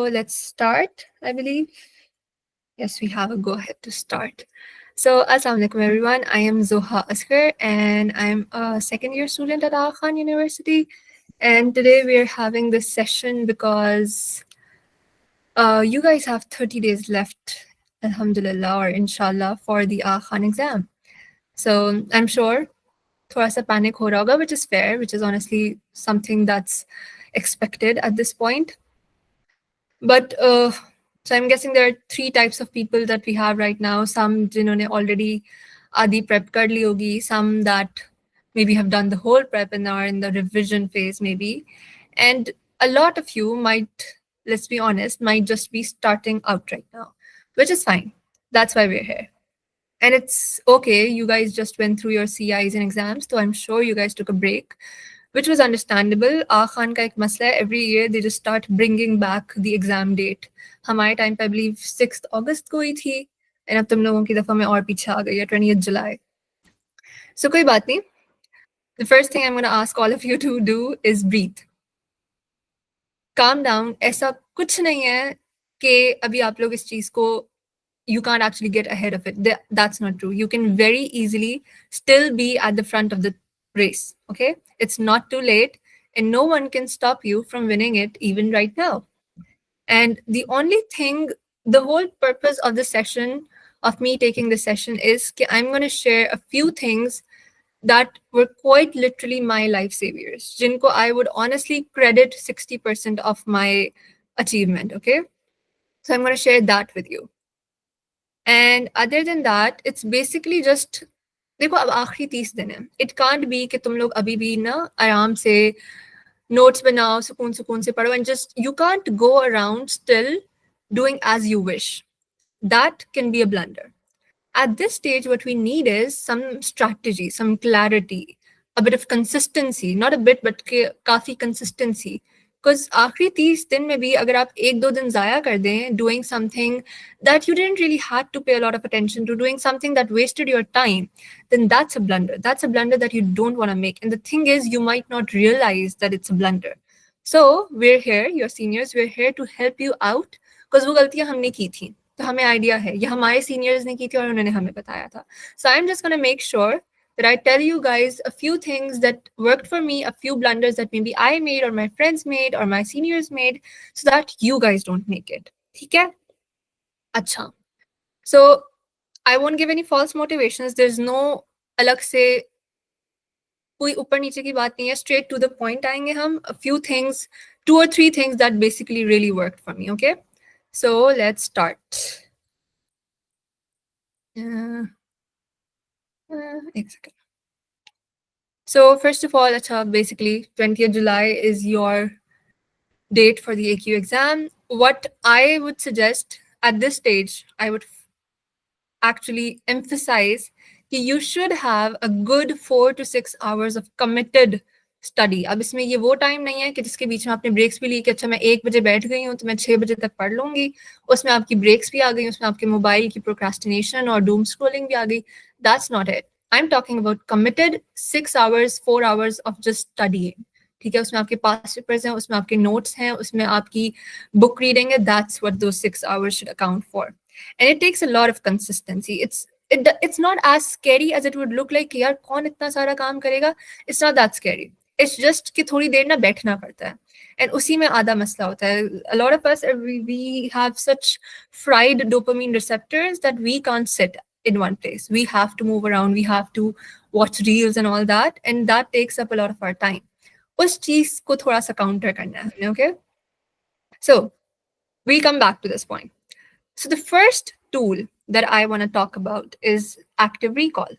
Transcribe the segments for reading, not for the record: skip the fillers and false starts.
let's start, I believe. Yes, we have a go ahead to start. So, Assalamu alaikum everyone. I am Zohan Asghar and I'm a second year student at Aga Khan University. And today we're having this session because you guys have 30 days left, alhamdulillah or inshallah, for the Aga Khan exam. So, I'm sure thoda sa panic ho raha hoga, which is fair, which is honestly something that's expected at this point. But so I'm guessing there are three types of people that we have right now. Some जिन्होंने already आधी prep कर ली होगी, some that maybe have done the whole prep and are in the revision phase maybe. And a lot of you might, let's be honest, might just be starting out right now, which is fine. That's why we're here. And it's okay, you guys just went through your CIs and exams, so I'm sure you guys took a break, which was understandable. Aga Khan ka ek masla hai, every year they just start bringing back the exam date. Hamare time pe I believe 6th August ko hi thi, and ab tum logon ki dafa mein aur piche aa gayi hai 20th July. So koi baat nahi. The first thing I'm going to ask all of you to do is breathe. Calm down. ऐसा कुछ नहीं है कि अभी आप लोग इस चीज को you can't actually get ahead of it. That's not true. You can very easily still be at the front of the race, okay? It's not too late and no one can stop you from winning it even right now. And the only thing, the whole purpose of the session, of me taking the session is that I'm going to share a few things that were quite literally my life saviors, jinko I would honestly credit 60% of my achievement, okay? So I'm going to share that with you. And other than that, it's basically just, देखो अब आखिरी 30 दिन है. It can't be कि तुम लोग अभी भी ना आराम से notes बनाओ, सुकून से पढ़ो, and just, you can't go around still doing as you wish. That can be a blunder. At this stage, what we need is some strategy, some clarity, a bit of consistency, not a bit, but काफी consistency. Because आखिरी 30 दिन में भी अगर आप 1-2 दिन ज़ाया कर दें doing something that you didn't really had to pay a lot of attention to, doing something that wasted your time, then that's a blunder. That's a blunder that you don't want to make. And the thing is, you might not realize that it's a blunder. So we're here, your seniors, we're here to help you out because वो गलतियाँ हमने की थी. तो हमें idea है, ये हमारे सीनियर्स ने की थी और उन्होंने हमें बताया था. So I'm just going to make sure that I tell you guys a few things that worked for me, a few blunders that maybe I made or my friends made or my seniors made, so that you guys don't make it. ठीक है? अच्छा. So I won't give any false motivations. There's no अलग से कोई ऊपर नीचे की बात नहीं है. Straight to the point आएंगे हम. A few things, 2 or 3 things that basically really worked for me. Okay? So let's start. एक second. So first of all, basically 20th July is your date for the AQ exam. What I would suggest at this stage, I would actually emphasize that you should have a good 4 to 6 hours of committed study. अब इसमें ये वो time नहीं है कि जिसके बीच में आपने ब्रेक्स भी ली कि अच्छा मैं 1 बजे बैठ गई हूँ तो मैं 6 बजे तक पढ़ लूंगी. उसमें आपकी ब्रेक्स भी आ गई, उसमें आपके मोबाइल की प्रोक्रास्टिनेशन और डूम स्क्रॉलिंग भी आ गई. That's not it. I'm talking about committed 6 hours, 4 hours of just studying. ठीक है, उसमें आपके past papers हैं, उसमें आपके notes हैं, उसमें आपकी book reading है. That's what those 6 hours should account for. And it takes a lot of consistency. It's not as scary as it would look like. यार कौन इतना सारा काम करेगा? It's not that scary. It's just कि थोड़ी देर ना बैठना पड़ता है. And उसी में आधा मसला होता है. A lot of us, we have such fried dopamine receptors that we can't sit in one place. We have to move around. We have to watch reels and all that. And that takes up a lot of our time. उस चीज को थोड़ा सा counter करना है. Okay? So, we come back to this point. So the first tool that I want to talk about is active recall.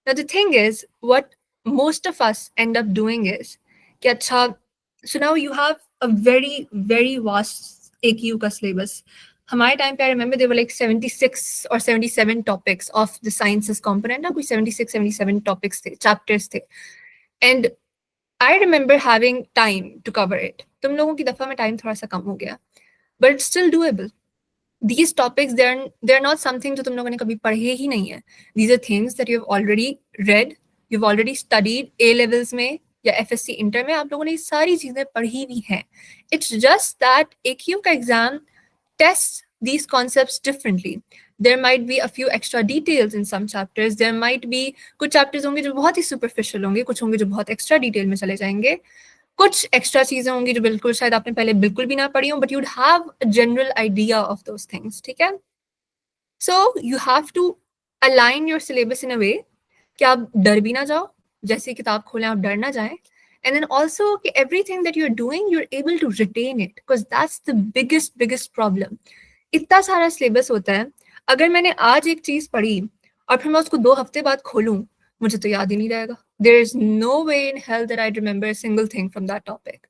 Now the thing is, what most of us end up doing is, so now you have a very, very vast AQ ka syllabus. हमारे time पे I remember there were like 76 or 77 topics of the sciences component. ना कोई 76, 77 topics थे, chapters थे. And I remember having time to cover it. तुम लोगों की दफा में time थोड़ा सा कम हो गया. But it's still doable. These topics, they're not something जो तुम लोगों ने कभी पढ़े ही नहीं है. These are things that you've already read, you've already studied A levels में, या FSC इंटर में आप लोगों ने ये सारी चीज़ें पढ़ी भी हैं. It's just that AQ का exam tests these concepts differently. There might be a few extra details in some chapters. There might be कुछ chapters होंगे जो बहुत ही superficial होंगे, कुछ होंगे जो बहुत extra detail में चले जाएंगे, कुछ extra चीज़ें होंगी जो बिल्कुल शायद आपने पहले बिल्कुल भी ना पढ़ी हो, but you'd have a general idea of those things. ठीक है? So you have to align your syllabus in a way कि आप डर भी ना जाओ, जैसे किताब खोलें आप डर ना जाएं, and then also कि everything that you're doing you're able to retain it, because that's the biggest problem. इतना सारा सिलेबस होता है, अगर मैंने आज एक चीज पढ़ी और फिर मैं उसको 2 हफ्ते बाद खोलूं, मुझे तो याद ही नहीं रहेगा. There is no way in hell that I'd remember a single thing from that topic.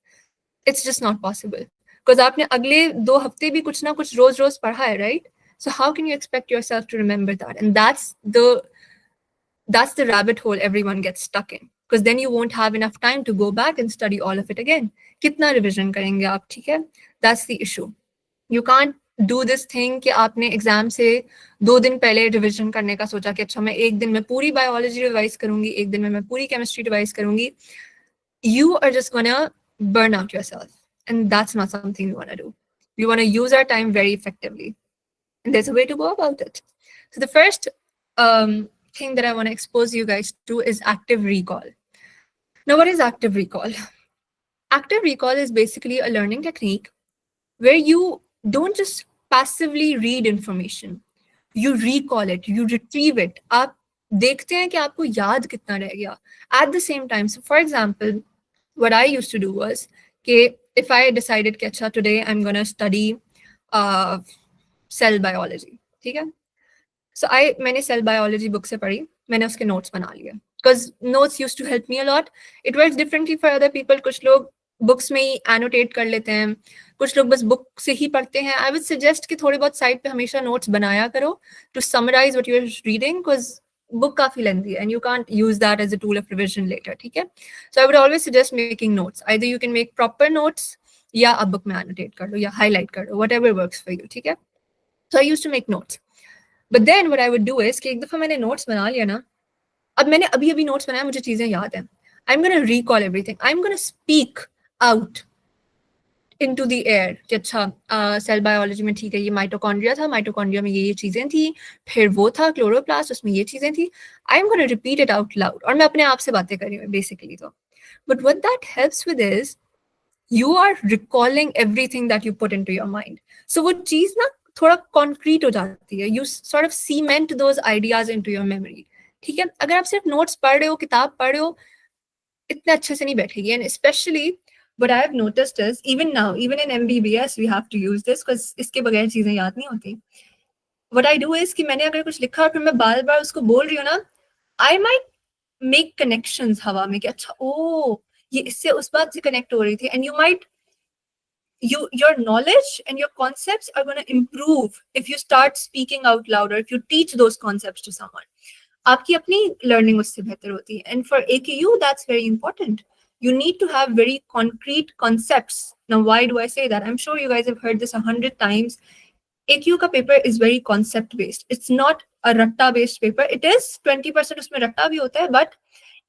It's just not possible. Because आपने अगले 2 हफ्ते भी कुछ ना कुछ रोज रोज पढ़ा है, right? So how can you expect yourself to remember that? And that's the rabbit hole everyone gets stuck in. Because then you won't have enough time to go back and study all of it again. कितना revision करेंगे आप, ठीक है? That's the issue. You can't do this thing कि आपने exam से 2 दिन पहले रिविजन करने का सोचा कि अच्छा मैं एक दिन में पूरी बायोलॉजी रिवाइज करूंगी, एक दिन में मैं पूरी केमिस्ट्री रिवाइज करूंगी. You are just gonna burn out yourself, and that's not something we want to do. We want to use our time very effectively, and there's a way to go about it. So the first thing that I want to expose you guys to is active recall. Now, what is active recall? Active recall is basically a learning technique where you don't just passively read information, you recall it, you retrieve it. आप देखते हैं कि आपको याद कितना रह गया at the same time. So for example, what I used to do was कि if I decided कि अच्छा today I'm gonna study cell biology, ठीक है? So मैंने cell biology book से पढ़ी, मैंने उसके notes बना लिए. Because notes used to help me a lot. It works differently for other people. कुछ लोग बुक्स में ही एनोटेट कर लेते हैं, कुछ लोग बस बुक से ही पढ़ते हैं. आई वुड सजेस्ट कि थोड़े बहुत साइड पे हमेशा नोट्स बनाया करो to summarise what you are reading, because book काफी लेंथी है and you can't use that as a tool of revision later. ठीक है, so I would always suggest making notes. Either you can make proper notes या आप book में annotate कर लो या highlight कर लो, व्हाटएवर वर्क्स फॉर यू. ठीक है, so I used to make notes. But then what I would do is कि एक दफा मैंने नोट्स बना लिया ना, अब मैंने अभी अभी नोट्स बनाया, मुझे चीजें याद हैं, आई am gonna recall everything, I am gonna speak out into the air कि अच्छा सेल बायोलॉजी में ठीक है ये माइटोकॉन्ड्रिया था, माइटोकॉन्ड्रिया में ये चीजें थी, फिर वो था क्लोरोप्लास्ट, उसमें ये चीजें थी. आई am gonna repeat it out loud और मैं अपने आप से बातें कर रही हूँ बेसिकली. तो but what that helps with is you are recalling everything that you put into your mind. So वो चीज ना थोड़ा कॉन्क्रीट हो जाती है, you sort of cement those ideas into your memory. ठीक है, अगर आप सिर्फ नोट्स पढ़ रहे हो, किताब पढ़ रहे हो, इतने अच्छे से नहीं बैठेगी. And specially what I've noticed is even now, even in MBBS we have to use this because इसके बगैर चीजें याद नहीं होती. What I do is कि मैंने अगर कुछ लिखा और फिर मैं बार बार उसको बोल रही हूँ ना, I might make connections हवा में कि अच्छा ओ ये इससे उस बात से कनेक्ट हो रही थी. And you might your knowledge and your concepts are going to improve if you start speaking out loud or if you teach those concepts to someone. आपकी अपनी learning उससे बेहतर होती है. And for AKU that's very important. You need to have very concrete concepts. Now, why do I say that? I'm sure you guys have heard this 100 times. AQ ka paper is very concept based. It's not a ratta based paper. It is 20% usme ratta bhi hota hai, but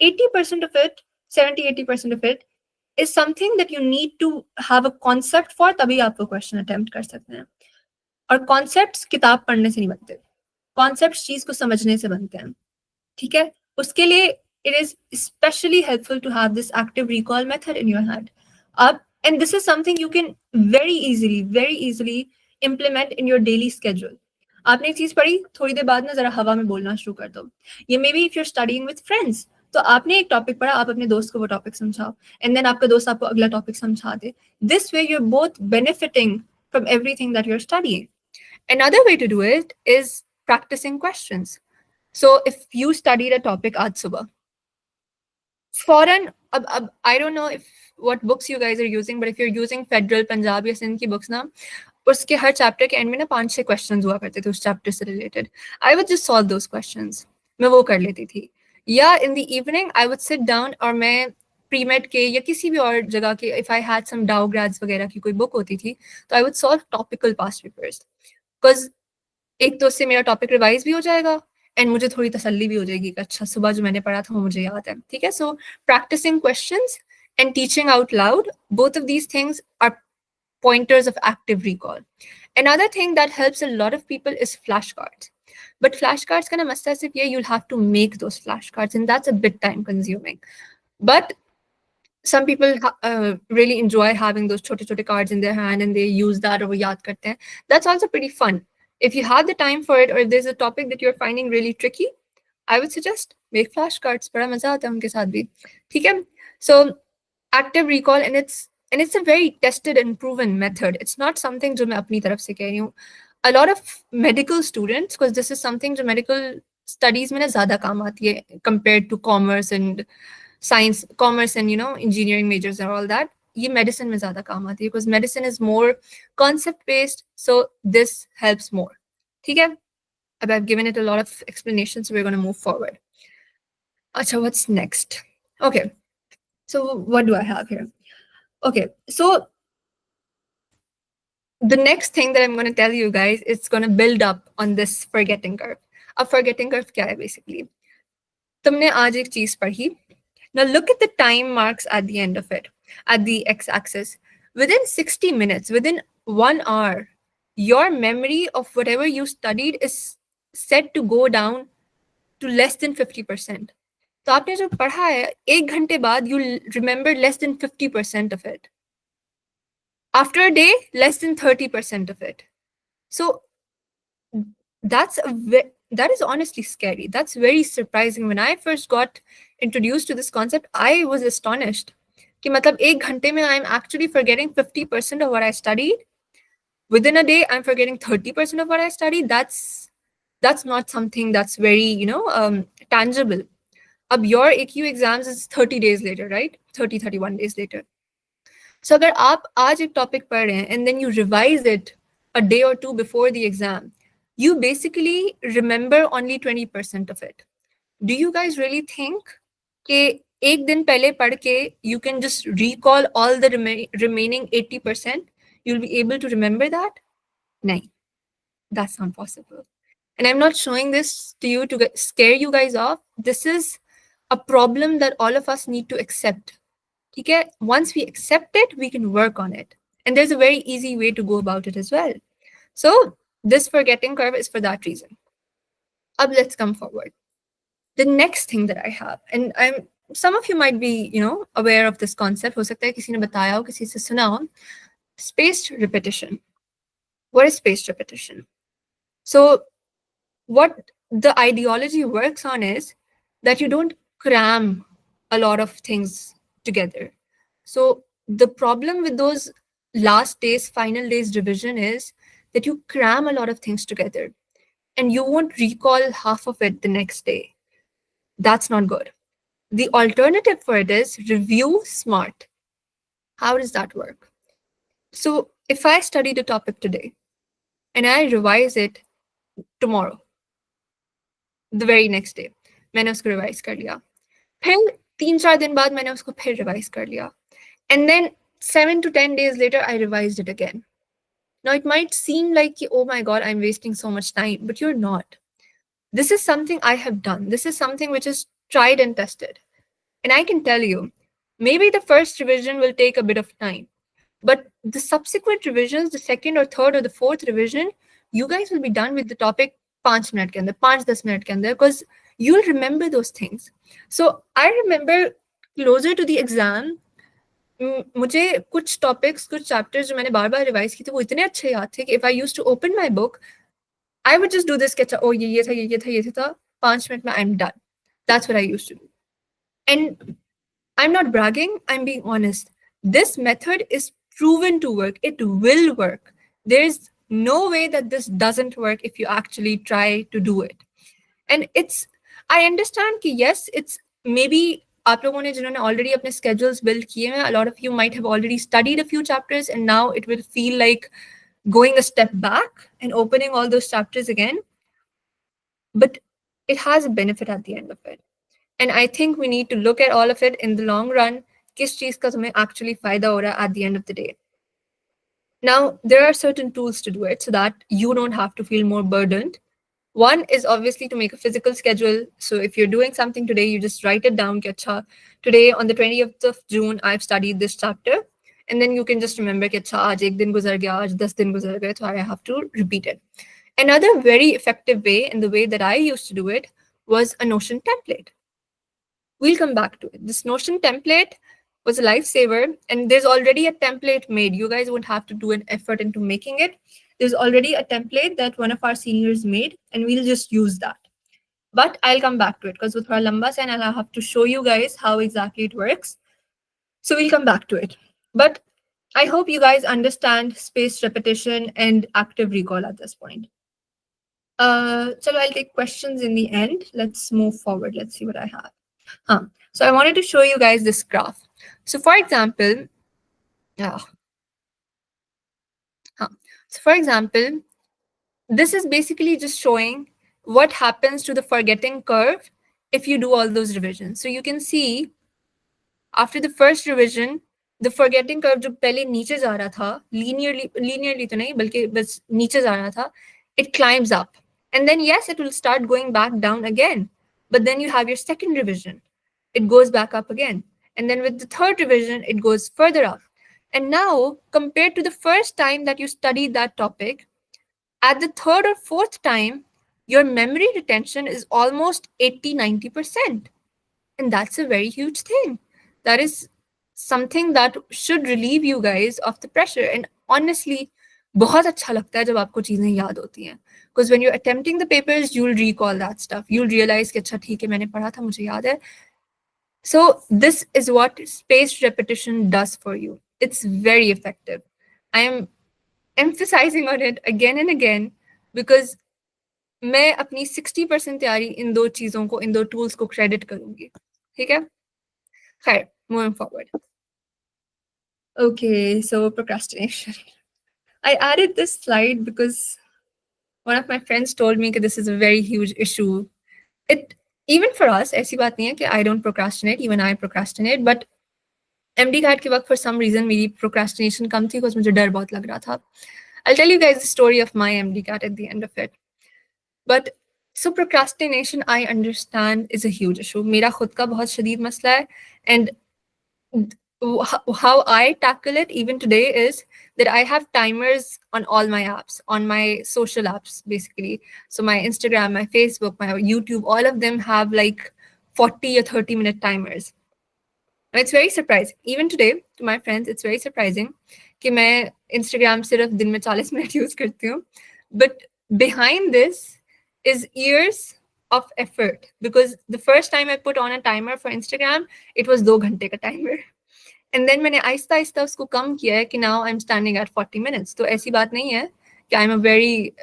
80% of it, 70-80% of it is something that you need to have a concept for, तभी आप वो question attempt कर सकते हैं. और concepts किताब पढ़ने से नहीं बनते. Concepts चीज को समझने से बनते हैं. ठीक है, उसके लिए it is especially helpful to have this active recall method in your hand. And this is something you can very easily implement in your daily schedule. आपने एक चीज पढ़ी, थोड़ी देर बाद ना जरा हवा में बोलना शुरू कर दो. ये may be if you're studying with friends, तो आपने एक टॉपिक पढ़ा, आप अपने दोस्त को वो टॉपिक समझाओ, and then आपका दोस्त आपको अगला टॉपिक समझा दे. This way you're both benefiting from everything that you're studying. Another way to do it is practicing questions. So if you studied a topic आज सुबह, फॉरन अब I don't know if what books you guys are using, but if you are using federal, Punjab या सिंध की books ना, उसके हर chapter के and में ना 5-6 क्वेश्चंस हुआ करते थे उस चैप्टर से related. I would just solve those questions, मैं वो कर लेती थी. या in the evening I would sit down और मैं प्रीमेड के या किसी भी और जगह के, इफ आई हैड सम डाउ ग्रेड्स वगैरह की कोई बुक होती थी, तो I would solve topical past papers. Because एक तो उससे मेरा टॉपिक रिवाइज भी हो जाएगा, एंड मुझे थोड़ी तसल्ली भी हो जाएगी कि अच्छा सुबह जो मैंने पढ़ा था वो मुझे याद है. ठीक है, so practising questions and teaching out loud, both of these things are pointers of active recall. Another thing that helps a lot of people is flashcards. But flashcards kind of must as if, yeah, you'll have to make those flashcards, and that's a bit time consuming. But some people really enjoy having those chote chote cards in their hand and they use that or yaad karte hain. That's also pretty fun. If you have the time for it or there's a topic that you're finding really tricky, I would suggest make flashcards. बड़ा मजा आता है उनके साथ भी. ठीक है? So active recall, and it's a very tested and proven method. It's not something जो मैं अपनी तरफ से कह रही हूँ. A lot of medical students, because this is something जो medical studies में ना ज़्यादा काम आती है compared to commerce and science, commerce and engineering majors and all that. ये medicine में ज़्यादा काम आती है because medicine is more concept based, so this helps more. ठीक है? I've given it a lot of explanations, so we're going to move forward. Acha, what's next? Okay, so what do I have here? Okay, so the next thing that I'm going to tell you guys, it's going to build up on this forgetting curve. अब forgetting curve क्या है basically? तुमने आज एक चीज पढ़ी. Now look at the time marks at the end of it, at the x-axis. Within 60 minutes, within 1 hour, your memory of whatever you studied is set to go down to less than 50%. तो आपने जो पढ़ा है 1 घंटे बाद you'll remember less than 50% of it. After a day, less than 30% of it. So that is honestly scary. That's very surprising. When I first got introduced to this concept, I was astonished. कि मतलब 1 घंटे में I'm actually forgetting 50% of what I studied. Within a day, I'm forgetting 30% of what I studied. That's not something that's very, tangible. Ab your AQ exams is 30 days later, right? 30, 31 days later. So अगर आप आज एक topic पढ़ रहे हैं and then you revise it a day or two before the exam, you basically remember only 20% of it. Do you guys really think कि एक दिन पहले पढ़ के you can just recall all the remaining 80%? You'll be able to remember that? नहीं, that's not possible. And I'm not showing this to you to scare you guys off. This is a problem that all of us need to accept. Okay? Once we accept it, we can work on it. And there's a very easy way to go about it as well. So this forgetting curve is for that reason. Up, let's come forward. The next thing that I have, and some of you might be, aware of this concept. हो सकता है किसी ने बताया हो, किसी से सुना हो. Spaced repetition. What is spaced repetition? So what the ideology works on is that you don't cram a lot of things together. So the problem with those last days, final days revision is that you cram a lot of things together and you won't recall half of it the next day. That's not good. The alternative for it is review smart. How does that work? So if I studied a topic today and I revise it tomorrow, the very next day, मैंने उसको revise कर लिया. फिर 3-4 दिन बाद मैंने उसको फिर revise कर लिया. And then 7 to 10 days later, I revised it again. Now, it might seem like, oh my God, I'm wasting so much time, but you're not. This is something I have done. This is something which is tried and tested. And I can tell you, maybe the first revision will take a bit of time, but the subsequent revisions, the second or third or the fourth revision, you guys will be done with the topic 5 minute के अंदर, 5-10 minute के अंदर, because you'll remember those things. So I remember closer to the exam, मुझे कुछ topics, कुछ chapters जो मैंने बार बार revise किए थे वो इतने अच्छे याद थे कि if I used to open my book, I would just do this कि ओ ये था, ये था, ये था, 5 मिनट में I am done. That's what I used to do. And I am not bragging, I am being honest. This method is proven to work. It will work. There is no way that this doesn't work if you actually try to do it. And I understand कि yes, it's maybe आप लोगों ने जिन्होंने already अपने schedules build किए हैं, a lot of you might have already studied a few chapters and now it will feel like going a step back and opening all those chapters again. But it has a benefit at the end of it. And I think we need to look at all of it in the long run. किस चीज का तुम्हें actually फायदा हो रहा है at the end of the day. Now, there are certain tools to do it so that you don't have to feel more burdened. One is obviously to make a physical schedule. So if you're doing something today, you just write it down. Ki, acha, today on the 20th of June, I've studied this chapter. And then you can just remember कि अच्छा आज एक दिन गुजर गया आज 10 दिन गुजर गए so I have to repeat it. Another very effective way, and the way that I used to do it, was a Notion template. We'll come back to it. This Notion template was a lifesaver, and there's already a template made. You guys won't have to do an effort into making it. There's already a template that one of our seniors made, and we'll just use that. But I'll come back to it because with our lamba and I'll have to show you guys how exactly it works. So we'll come back to it. But I hope you guys understand spaced repetition and active recall at this point. So I'll take questions in the end. Let's move forward. Let's see what I have. So I wanted to show you guys this graph. So for example, this is basically just showing what happens to the forgetting curve if you do all those revisions. So you can see after the first revision, the forgetting curve जो पहले नीचे जा रहा था, linearly तो नहीं बल्कि बस नीचे जा रहा था, it climbs up. And then yes, it will start going back down again. But then you have your second revision. It goes back up again. And then with the third revision, it goes further up. And now, compared to the first time that you studied that topic, at the third or fourth time, your memory retention is almost 80-90%. And that's a very huge thing. That is something that should relieve you guys of the pressure. And honestly, बहुत अच्छा लगता है जब आपको चीजें याद होती हैं. Because when you're attempting the papers, you'll recall that stuff. You'll realize कि अच्छा ठीक है मैंने पढ़ा था मुझे याद है. So this is what spaced repetition does for you. It's very effective. I am emphasizing on it again and again because मैं अपनी 60% तैयारी इन दो चीजों को, इन दो tools को credit करूंगी. ठीक है? खैर, moving forward. Okay, so procrastination. I added this slide because one of my friends told me that this is a very huge issue. It even for us, ऐसी बात नहीं है कि I don't procrastinate, even I procrastinate, but MD CAT के वक्त for some reason मेरी procrastination कम थी because मुझे डर बहुत लग रहा था. I'll tell you guys the story of my MD CAT at the end of it. But so procrastination, I understand, is a huge issue. मेरा खुद का बहुत शदीद मसला है, and how I tackle it even today is that I have timers on all my apps, on my social apps, basically. So my Instagram, my Facebook, my YouTube, all of them have like 40 or 30-minute timers. And it's very surprising. Even today, to my friends, it's very surprising कि मैं Instagram सिर्फ दिन में 40 minute use करती हूँ. But behind this is years of effort. Because the first time I put on a timer for Instagram, it was 2 घंटे का timer. And then मैंने आहिस्ता आहिस्ता उसको कम किया है कि now I'm standing at 40 minutes. तो ऐसी बात नहीं है कि I'm a very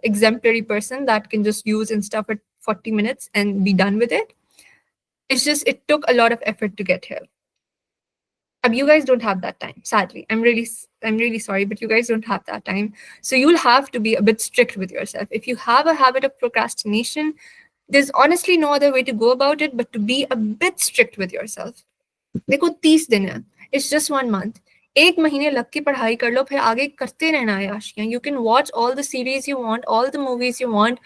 exemplary person that can just use Insta for 40 minutes and be done with it. It's just, it took a lot of effort to get here. You guys don't have that time, sadly. I'm really sorry, but you guys don't have that time. So you'll have to be a bit strict with yourself. If you have a habit of procrastination, there's honestly no other way to go about it but to be a bit strict with yourself. देखो 30 दिन है. It's just 1 month. एक महीने लग के पढ़ाई कर लो फिर आगे करते रहना है आशियां. You can watch all the series you want, all the movies you want.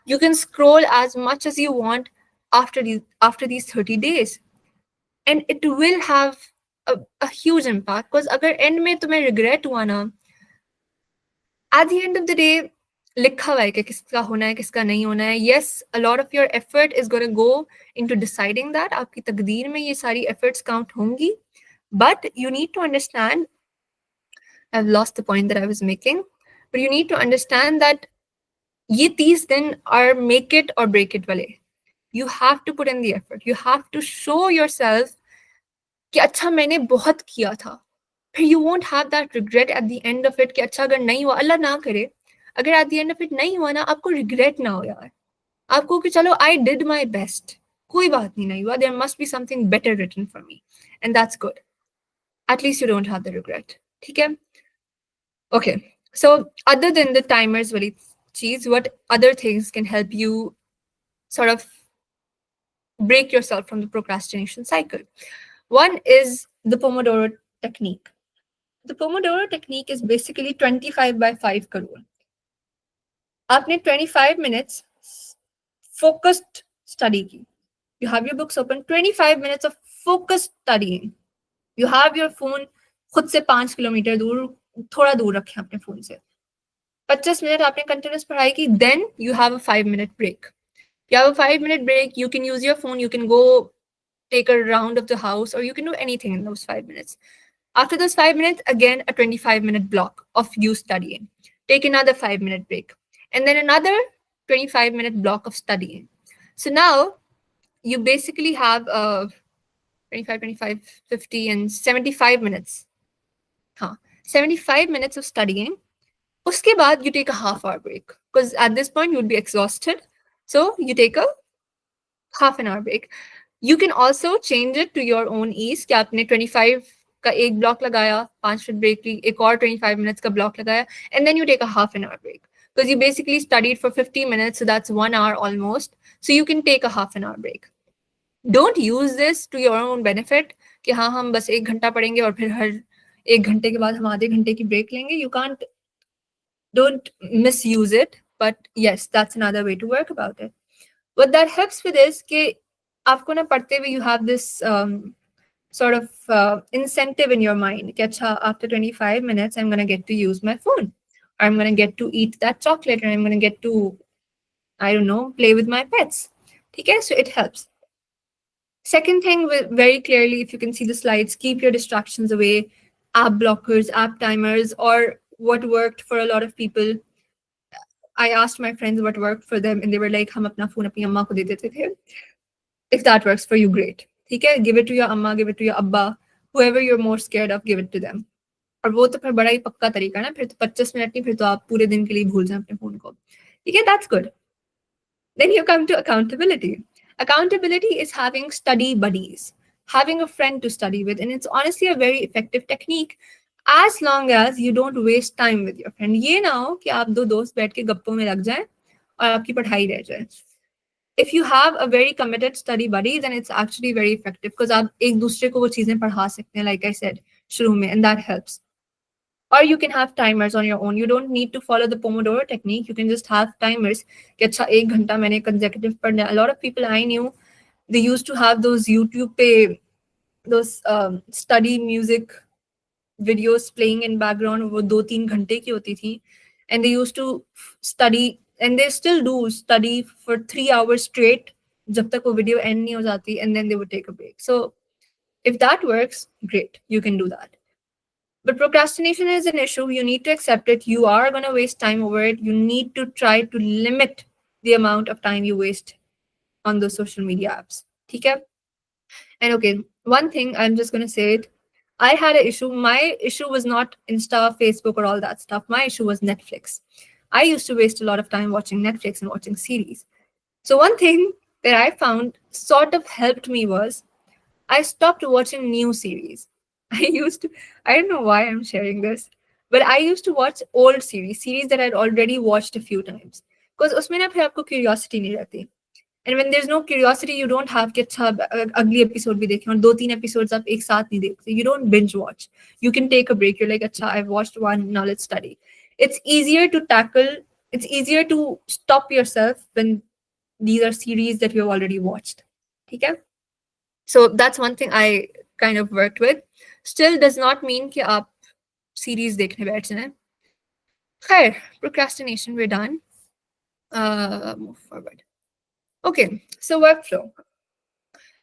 You can scroll as much as you want after these 30 days. And it will have a huge impact because अगर end में तुम्हें regret हुआ ना, at the end of the day, लिखा हुआ है कि किसका होना है किसका नहीं होना है. Yes, a lot of your effort is going to go into deciding that. आपकी तकदीर में ये सारी efforts count होंगी. But you need to understand, I've lost the point that I was making, but you need to understand that ये 30 दिन are make it or break it वाले. You have to put in the effort. You have to show yourself कि अच्छा मैंने बहुत किया था. फिर you won't have that regret at the end of it कि अच्छा अगर नहीं हुआ, अल्लाह ना करे, अगर at the end of it नहीं हुआ ना, आपको regret ना हो यार. आपको कि चलो I did my best. कोई बात नहीं हुआ. There must be something better written for me. And that's good. At least you don't have the regret. ठीक है? Okay. So other than the timers वाली चीज, what other things can help you sort of break yourself from the procrastination cycle? One is the Pomodoro technique. The Pomodoro technique is basically 25 by 5 का rule. आपने 25 minutes focused study की. You have your books open, 25 minutes of focused studying. You have your phone खुद से 5 kilometre दूर, थोड़ा दूर रखें अपने फोन से. 25 मिनट आपने कंटिन्यूस पढ़ाई की, then you have a 5 minute break. You have a 5 minute break, you can use your phone, you can go take a round of the house, or you can do anything in those 5 minutes. After those 5 minutes, again, a 25-minute block of you studying. Take another 5 minute break. And then another 25-minute block of studying. So now you basically have 25, 25, 50, and 75 minutes. 75 minutes of studying. Uske baad, you take a half-hour break. Because at this point, you'll be exhausted. So you take a half an hour break. You can also change it to your own ease कि आपने 25 का एक block लगाया, 5 minute break ली, एक और 25 minutes का block लगाया, and then you take a half an hour break. Because you basically studied for 50 minutes, so that's 1 hour almost. So you can take a half an hour break. Don't use this to your own benefit कि हाँ हम बस 1 घंटा पढ़ेंगे और फिर हर 1 घंटे के बाद हम आधे घंटे की ब्रेक लेंगे. You can't, don't misuse it. But yes, that's another way to work about it. What that helps with is कि आपको ना पढ़ते हुए you have this sort of incentive in your mind कि अच्छा after 25 minutes I'm going to get to use my phone, or I'm going to get to eat that chocolate, or I'm going to get to, I don't know, play with my pets. Okay, so it helps. Second thing, very clearly, if you can see the slides, keep your distractions away, app blockers, app timers, or what worked for a lot of people. I asked my friends what worked for them, and they were like, हम अपना phone अपनी अम्मा को दे देते थे. If that works for you, great. ठीक है, give it to your amma, give it to your abba, whoever you're more scared of, give it to them. और वो तो फिर बड़ा ही पक्का तरीका है ना, फिर तो 25 मिनट नहीं, फिर तो आप पूरे दिन के लिए भूल जाए अपने फोन को. ठीक है, that's good. Then you come to accountability. Accountability is having study buddies, having a friend to study with, and it's honestly a very effective technique as long as you don't waste time with your friend. ये ना हो कि आप दो दोस्त बैठ के गप्पों में लग जाएं और आपकी पढ़ाई रह जाए. If you have a very committed study buddy, then it's actually very effective because आप एक दूसरे को वो चीजें पढ़ा सकते हैं, like I said शुरू में, and that helps. Or you can have timers on your own. You don't need to follow the Pomodoro technique. You can just have timers. कि अच्छा 1 घंटा मैंने consecutive पढ़ना. A lot of people I knew, they used to have those YouTube पे those study music videos playing in background. वो 2-3 घंटे की होती थी, and they used to study, and they still do study for 3 hours straight जब तक वो video end नहीं हो जाती, and then they would take a break. So if that works, great, you can do that. But procrastination is an issue. You need to accept it. You are going to waste time over it. You need to try to limit the amount of time you waste on those social media apps. Okay? And okay, one thing, I'm just going to say it. I had an issue. My issue was not Insta, Facebook, or all that stuff. My issue was Netflix. I used to waste a lot of time watching Netflix and watching series. So one thing that I found sort of helped me was I stopped watching new series. I don't know why I'm sharing this, but I used to watch old series that I'd already watched a few times. Because उसमें ना फिर आपको curiosity नहीं रहती. And when there's no curiosity, you don't have कि अच्छा अगली episode भी देखें, और 2-3 episodes आप एक साथ नहीं देखते. You don't binge watch. You can take a break. You're like, अच्छा, I've watched one, now let's study. It's easier to stop yourself when these are series that you've already watched. Okay? So that's one thing I kind of worked with. Still does not mean कि आप series देखने बैठ जाएं. खैर, procrastination, we're done. Move forward. Okay, so workflow.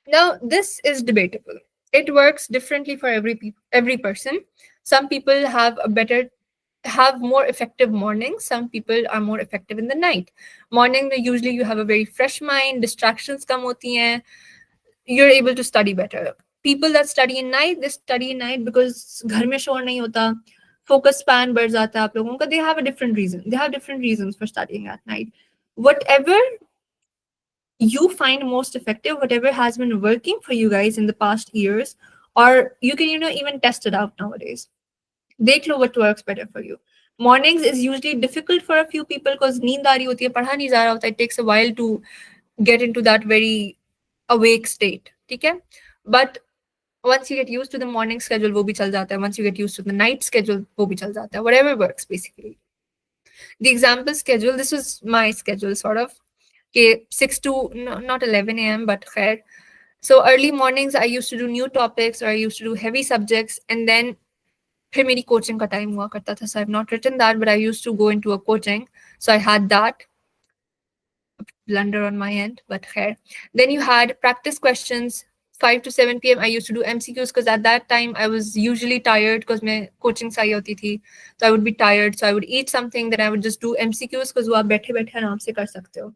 Now this is debatable. It works differently for every person. Some people have more effective mornings. Some people are more effective in the night. Morning, usually you have a very fresh mind, distractions कम होती हैं. You're able to study better. People that study in night, they study in night because घर में शोर नहीं होता, focus span बढ़ जाता है आप लोगों का. They have a different reason. They have different reasons for studying at night. Whatever you find most effective, whatever has been working for you guys in the past years, or you can even test it out nowadays. देख लो what works better for you. Mornings is usually difficult for a few people because नींद आ रही होती है, पढ़ा नहीं जा रहा होता. It takes a while to get into that very awake state. ठीक है? But once you get used to the morning schedule, वो भी चल जाता है. Once you get used to the night schedule, वो भी चल जाता है. Whatever works, basically. The example schedule, this was my schedule, sort of. Okay, 6 to no, not 11 a.m. but khair. So early mornings I used to do new topics or I used to do heavy subjects, and then फिर मेरी coaching का time हुआ करता था. So I've not written that, but I used to go into a coaching. So I had that blunder on my end, but khair. Then you had practice questions, 5 to 7 p.m. I used to do MCQs because at that time I was usually tired because my coaching sahi hoti thi. So I would be tired. So I would eat something, then I would just do MCQs because wo aap baithe baithe aaram se kar sakte ho.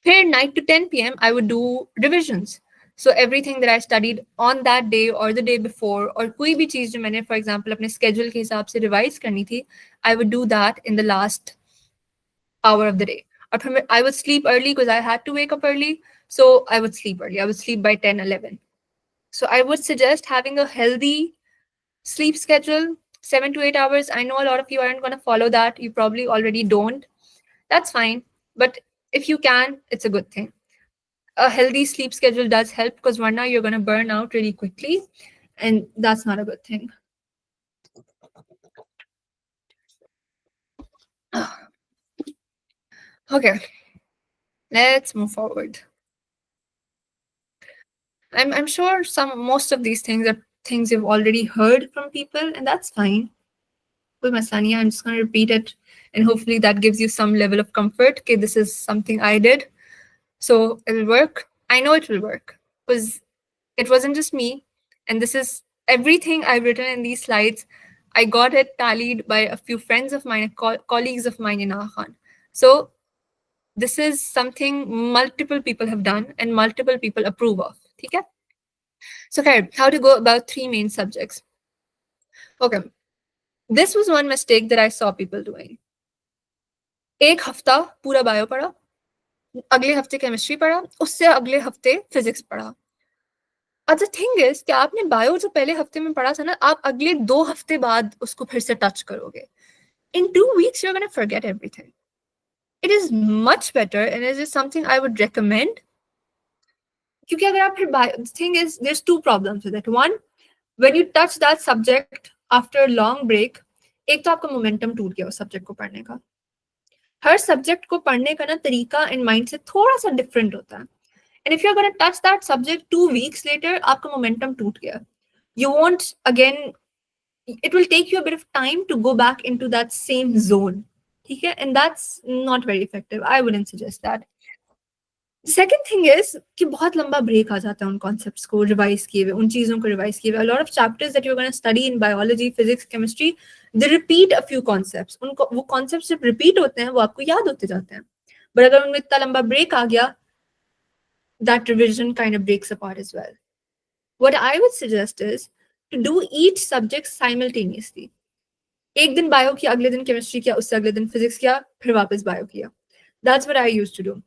Here, 9 to 10 p.m., I would do revisions. So everything that I studied on that day or the day before, or कोई भी चीज जो मैंने, for example, अपने schedule के हिसाब से revise करनी थी, I would do that in the last hour of the day. Or I would sleep early because I had to wake up early. So I would sleep early. I would sleep by 10, 11. So I would suggest having a healthy sleep schedule, 7 to 8 hours. I know a lot of you aren't going to follow that. You probably already don't. That's fine. But if you can, it's a good thing. A healthy sleep schedule does help because one now you're going to burn out really quickly, and that's not a good thing. Okay, let's move forward. I'm sure most of these things are things you've already heard from people, and that's fine. With Masania, I'm just going to repeat it, and hopefully that gives you some level of comfort. Okay, this is something I did, so it'll work. I know it will work because it wasn't just me, and this is everything I've written in these slides. I got it tallied by a few friends of mine, colleagues of mine in Aga Khan. So this is something multiple people have done and multiple people approve of. Okay? So, Khair, how to go about 3 main subjects. Okay. This was one mistake that I saw people doing. एक हफ्ता पूरा bio पढ़ा, अगले हफ्ते chemistry पढ़ा, उससे अगले हफ्ते फिजिक्स पढ़ा. द थिंग इज कि आपने बायो जो पहले हफ्ते में पढ़ा था ना, आप अगले 2 हफ्ते बाद उसको फिर से टच करोगे. In 2 weeks, you're going to forget everything. It is much better, and it is something I would recommend. क्योंकि अगर आप फिर the thing is, there's 2 problems with it. One, when you touch that subject after a long break, एक तो आपका momentum टूट गया उस subject को पढ़ने का. हर subject को पढ़ने का ना तरीका and mindset थोड़ा सा different होता है. And if you're going to touch that subject 2 weeks later, आपका momentum टूट गया. You won't again, it will take you a bit of time to go back into that same zone. Okay? And that's not very effective. I wouldn't suggest that. Second thing is कि बहुत लंबा break आ जाता है उन concepts को revise किए हुए, उन चीज़ों को revise किए हुए. A lot of chapters that you're going to study in biology, physics, chemistry, they repeat a few concepts. उनको वो concepts जब repeat होते हैं वो आपको याद होते जाते हैं. But अगर उनमें इतना लंबा break आ गया, that revision kind of breaks apart as well. What I would suggest is to do each subject simultaneously. एक दिन बायो किया, अगले दिन केमिस्ट्री किया, उससे अगले दिन फिजिक्स किया, फिर वापस बायो किया. That's what I used to do.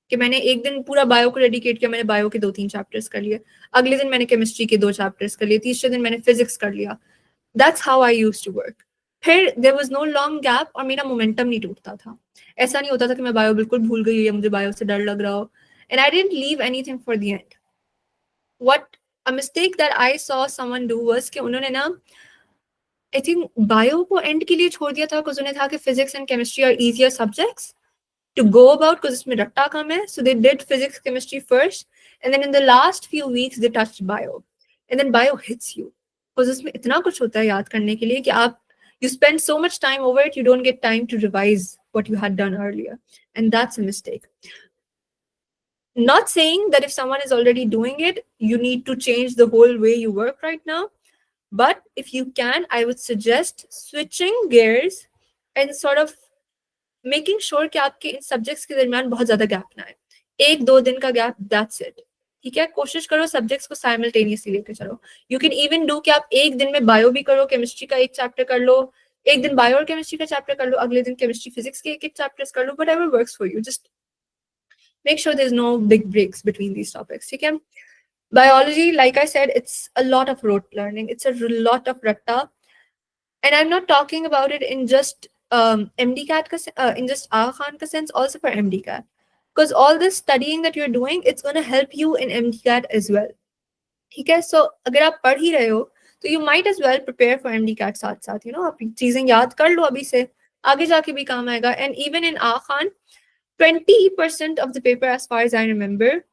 कि मैंने एक दिन पूरा बायो को डेडिकेट किया, मैंने बायो के 2-3 चैप्टर्स कर लिए, अगले दिन मैंने केमिस्ट्री के 2 चैप्टर्स कर लिए, तीसरे दिन मैंने फिजिक्स कर लिया. That's how I used to work. फिर there was no long gap और मेरा मोमेंटम नहीं टूटता था. ऐसा नहीं होता था कि मैं बायो बिल्कुल भूल गई या मुझे बायो से डर लग रहा हो. And I didn't leave anything for the end. What a mistake that I saw someone do was कि उन्होंने ना I think bio को end के लिए छोड़ दिया था because उन्हें था कि physics and chemistry are easier subjects to go about because इसमें रट्टा कम है. So they did physics, chemistry first, and then in the last few weeks they touched bio, and then bio hits you because इसमें इतना कुछ होता है याद करने के लिए कि आप you spend so much time over it, you don't get time to revise what you had done earlier, and that's a mistake. Not saying that if someone is already doing it, you need to change the whole way you work right now. But if you can, I would suggest switching gears and sort of making sure कि आपके इन subjects के दरमियान बहुत ज़्यादा gap ना आए. 1-2 दिन का gap, that's it. ठीक है, कोशिश करो subjects को simultaneously लेके चलो. You can even do कि आप एक दिन में bio भी करो, chemistry का एक chapter कर लो, एक दिन bio और chemistry का chapter कर लो, अगले दिन chemistry physics के एक chapters कर लो, whatever works for you. Just make sure there's no big breaks between these topics. Okay? Biology, like I said, it's a lot of rote learning. It's a lot of ratta. And I'm not talking about it in just MDCAT, in just Aga Khan ka sense, also for MDCAT. Because all this studying that you're doing, it's going to help you in MDCAT as well. Okay? So, अगर आप पढ़ ही रहे हो, तो you might as well prepare for MDCAT साथ साथ. You know, आप चीजें याद कर लो अभी से, आगे जाके भी काम आएगा. And even in Aga Khan, 20% of the paper, as far as I remember,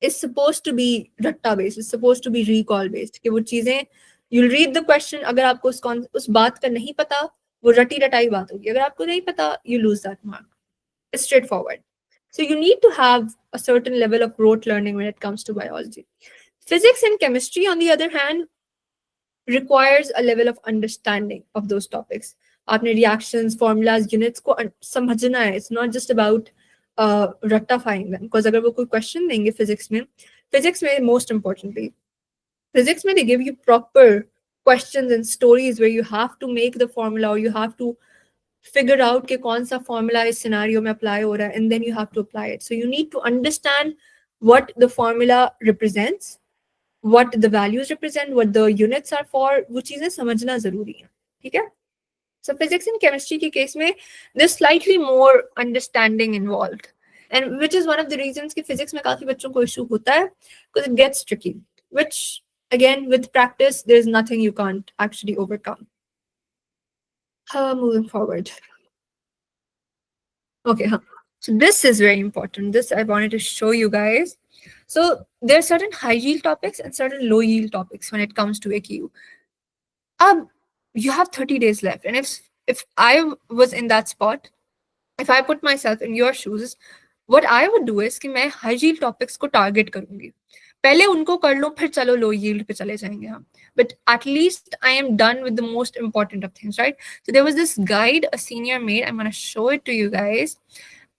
is supposed to be ratta based, is supposed to be recall based, कि वो चीजें you'll read the question, अगर आपको उस बात का नहीं पता, वो रटी रटाई बात होगी, अगर आपको नहीं पता, you lose that mark. It's straightforward. So you need to have a certain level of rote learning when it comes to biology. Physics and chemistry, on the other hand, requires a level of understanding of those topics. आपने reactions, formulas, units को समझना है. It's not just about rectifying them. Because अगर वो कोई question देंगे physics में most importantly, physics में they give you proper questions and stories where you have to make the formula or you have to figure out कि कौन सा formula इस scenario में apply हो रहा है, and then you have to apply it. So you need to understand what the formula represents, what the values represent, what the units are for, वो चीजें समझना जरूरी है, ठीक है? So physics and chemistry के case में there's slightly more understanding involved, and which is one of the reasons कि physics में काफी बच्चों को issue होता है, because it gets tricky, which again with practice there's nothing you can't actually overcome. Moving forward. Okay, so this is very important. This I wanted to show you guys. So there are certain high yield topics and certain low yield topics when it comes to AQ. You have 30 days left, and if I was in that spot, if I put myself in your shoes, what I would do is कि मैं high yield topics को target करूंगी. पहले उनको कर लो, फिर चलो low yield पे चले जाएंगे हम. But at least I am done with the most important of things, right? So there was this guide a senior made. I'm gonna show it to you guys,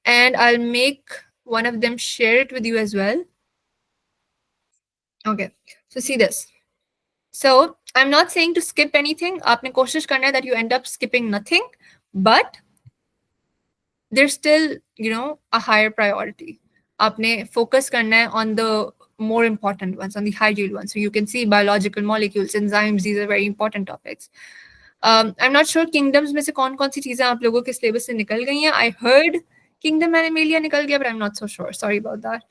and I'll make one of them share it with you as well. Okay, so see this. So I'm not saying to skip anything. आपने कोशिश करना है that you end up skipping nothing, but there's still, a higher priority. आपने focus करना है on the more important ones, on the high yield ones. So you can see biological molecules, enzymes, these are very important topics. I'm not sure kingdoms में से कौन-कौन सी चीजें आप लोगों के syllabus से निकल गई हैं. I heard kingdom animalia निकल गया, but I'm not so sure. Sorry about that.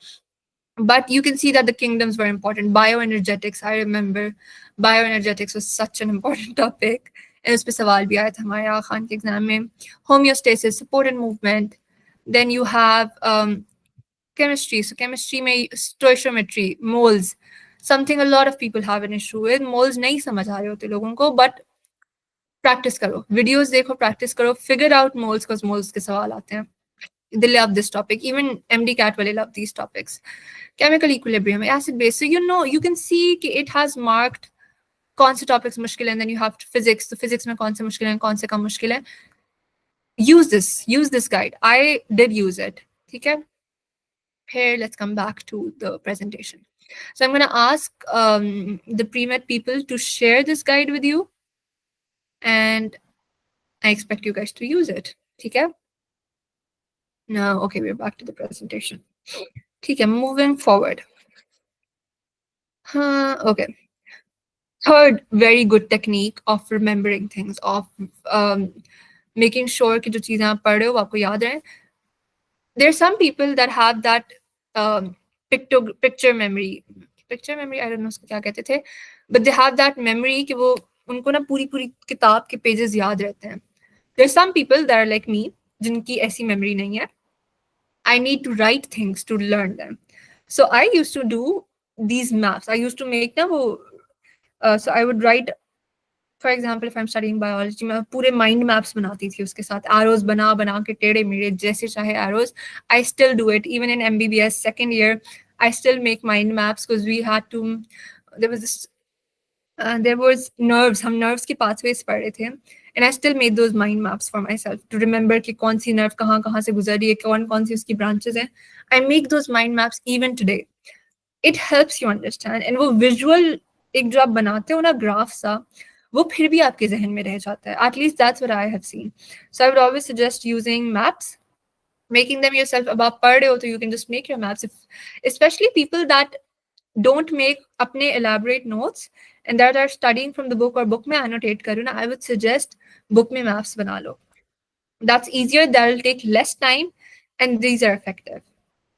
But you can see that the kingdoms were important. Bioenergetics, I remember. Bioenergetics was such an important topic. And उस पे सवाल भी आया था हमारे आगा खान के एग्जाम में. Homeostasis, support and movement. Then you have chemistry. So chemistry में stoichiometry, moles. Something a lot of people have an issue with. Moles नहीं समझ आ रहे होते लोगों को, but practice करो. Videos देखो, practice करो. Figure out moles, because moles के सवाल आते हैं. They love this topic. Even MD-CAT wale love these topics. Chemical equilibrium, acid base. So you can see it has marked कौन से topics मुश्किल है, and then you have physics. So physics में कौन से मुश्किल है, कौन से कम मुश्किल है. Use this guide. I did use it. ठीक है? Here, let's come back to the presentation. So I'm going to ask the pre-med people to share this guide with you, and I expect you guys to use it. ठीक है? Now, okay, we're back to the presentation. Okay, moving forward. Okay. Third very good technique of remembering things, of making sure कि जो चीजें आप पढ़ रहे हो आपको याद रहे. There are some people that have that picture memory. Picture memory, I don't know उसको क्या कहते थे, but they have that memory कि वो उनको ना पूरी किताब के pages याद रहते हैं. There are some people that are like me जिनकी ऐसी memory नहीं है. I need to write things to learn them. So I used to do these maps. I used to make ना वो so I would write, for example, if I'm studying biology, मैं पूरे mind maps बनाती थी उसके साथ, arrows बना के टेढ़े मेढ़े जैसे चाहे arrows. I still do it even in MBBS second year. I still make mind maps because we had to. There was nerves. हम nerves के pathways पढ़ रहे थे, and I still made those mind maps for myself to remember कि कौन सी nerve कहाँ से गुजर रही है, कौन सी उसकी branches हैं. I make those mind maps even today. It helps you understand, and वो visual एक जो आप बनाते हो ना graph सा, वो फिर भी आपके जहन में रह जाता है. At least that's what I have seen. So I would always suggest using maps, making them yourself. अब आप पढ़ रहे हो तो you can just make your maps. Especially people that don't make अपने elaborate notes and that are studying from the book or book में annotate करो ना, I would suggest book में maps बना लो. That's easier. That will take less time, and these are effective.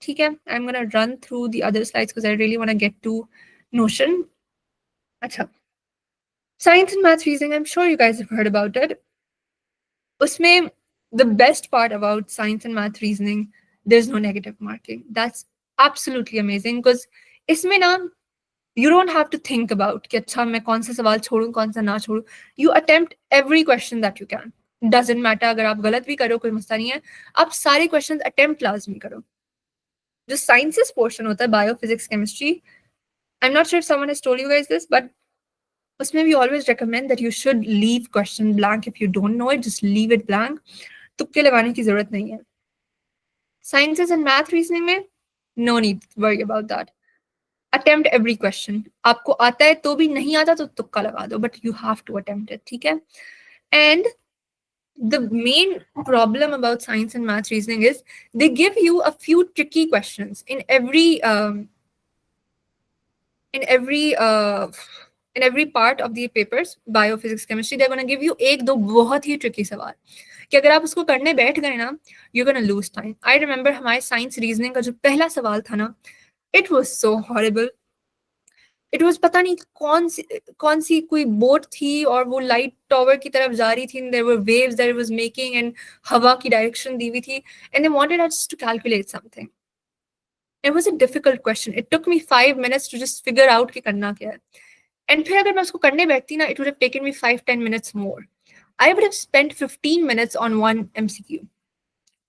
ठीक है? I'm gonna run through the other slides because I really want to get to Notion. अच्छा. Science and math reasoning, I'm sure you guys have heard about it. Usme, the best part about science and math reasoning, there's no negative marking. That's absolutely amazing because इसमें ना you don't have to think about कि अच्छा मैं कौन सा सवाल छोड़ूं कौन सा ना छोड़ूं. You attempt every question that you can. Doesn't matter अगर आप गलत भी करो कोई मसला नहीं है. आप सारे questions attempt लाजमी करो. जो sciences portion होता है bio, physics, chemistry, I'm not sure if someone has told you guys this, but उसमें we always recommend that you should leave question blank. If you don't know it, just leave it blank. तुक्के लगाने की जरूरत नहीं है. Sciences and math reasoning में no need to worry about that. Attempt every question. आपको आता है तो भी नहीं आता तो तुक्का लगा दो, but you have to attempt it. ठीक है? And the main problem about science and math reasoning is they give you a few tricky questions in every part of the papers, bio, physics, chemistry. They're going to give you एक दो बहुत ही tricky सवाल कि अगर आप उसको करने बैठ गए ना, you're going to lose time. I remember हमारे science reasoning का जो पहला सवाल था ना, it was so horrible. It was पता नहीं कौन सी कोई बोट थी और वो लाइट टावर की तरफ जा रही थी. There were waves that it was making and हवा की डायरेक्शन दी हुई थी. And they wanted us to calculate something. It was a difficult question. It took me 5 minutes to just figure out कि करना क्या है. And फिर अगर मैं उसको करने बैठती ना, it would have taken me 5-10 minutes more. I would have spent 15 minutes on one MCQ.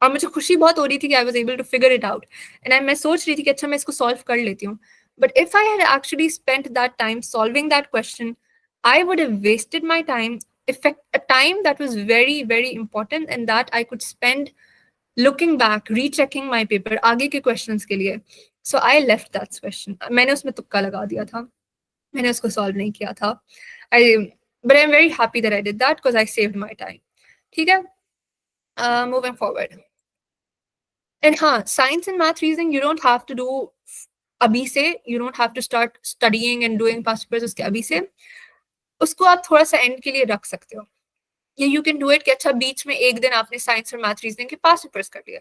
और मुझे खुशी बहुत हो रही थी कि I was able to figure it out. And मैं सोच रही थी कि अच्छा मैं इसको solve कर लेती हूँ. But if I had actually spent that time solving that question, I would have wasted my time, a time that was very, very important and that I could spend looking back, rechecking my paper, आगे के questions के लिए. So I left that question. मैंने उसमें तुक्का लगा दिया था. मैंने उसको solve नहीं किया था. But I'm very happy that I did that because I saved my time. ठीक है? Moving forward. And हाँ, science and math reasoning, you don't have to do अभी से, you don't have to start studying and doing past papers उसके अभी से. उसको आप थोड़ा सा end के लिए रख सकते हो. या you can do it कि अच्छा बीच में एक दिन आपने science और math reasoning के past papers कर लिया.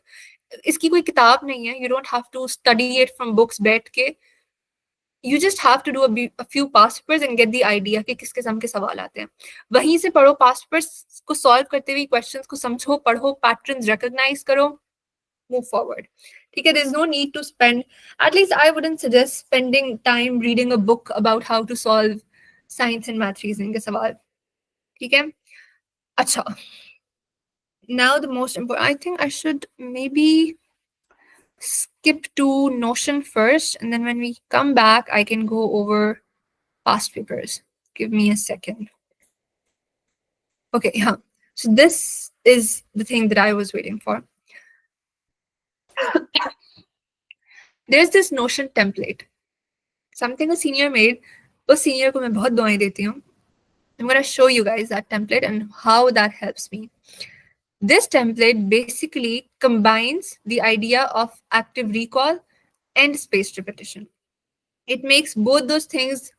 इसकी कोई किताब नहीं है. You don't have to study it from books बैठ के. You just have to do a few past papers and get the idea कि किस किस्म के सवाल आते हैं. वहीं से पढ़ो past papers को solve करते हुए questions को समझो, पढ़ो, patterns recognize करो, move forward. Okay, there's no need to spend, at least I wouldn't suggest spending time reading a book about how to solve science and math reasoning के सवाल. Okay? अच्छा. Now the most important, I think I should maybe skip to Notion first, and then when we come back, I can go over past papers. Give me a second. Okay, yeah. So this is the thing that I was waiting for. There's this Notion template. Something a senior made. उस senior को मैं बहुत दुआएं देती हूँ. I'm going to show you guys that template and how that helps me. This template basically combines the idea of active recall and spaced repetition. It makes both those things.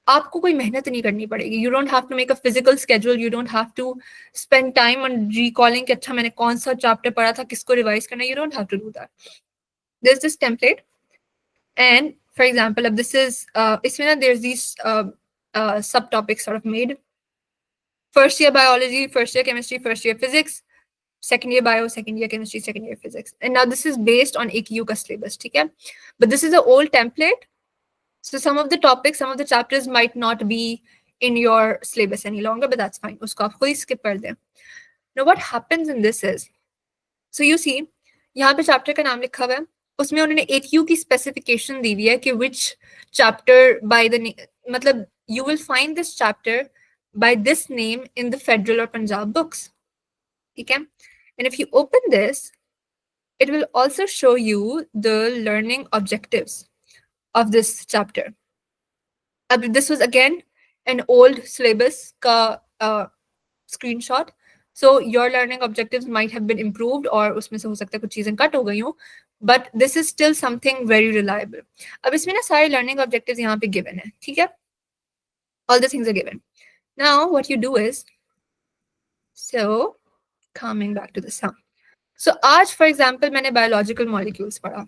आपको कोई मेहनत नहीं करनी पड़ेगी. You don't have to make a physical schedule. You don't have to spend time on recalling कि अच्छा मैंने कौन सा chapter पढ़ा था, किसको revise करना. You don't have to do that. There's this template. And for example, if this is, there's these subtopics sort of made. First year biology, first year chemistry, first year physics, second year bio, second year chemistry, second year physics. And now this is based on AQ ka syllabus, okay? But this is an old template. So some of the topics, some of the chapters might not be in your syllabus any longer, but that's fine. Usko aap khud hi skip kar dein. Now what happens in this is, so you see, यहाँ पे chapter का नाम लिखा हुआ है. उसमें उन्होंने AQ की specification दी हुई है कि which chapter by the मतलब you will find this chapter by this name in the Federal or Punjab books. Okay? And if you open this, it will also show you the learning objectives of this chapter. This was again an old syllabus ka screenshot. So your learning objectives might have been improved or उसमें से हो सकता है कुछ चीजें cut हो गई हों, but this is still something very reliable. अब इसमें ना सारे learning objectives यहाँ पे given है, ठीक है? All the things are given. Now what you do is, so coming back to the sum. So आज for example मैंने biological molecules पढ़ा.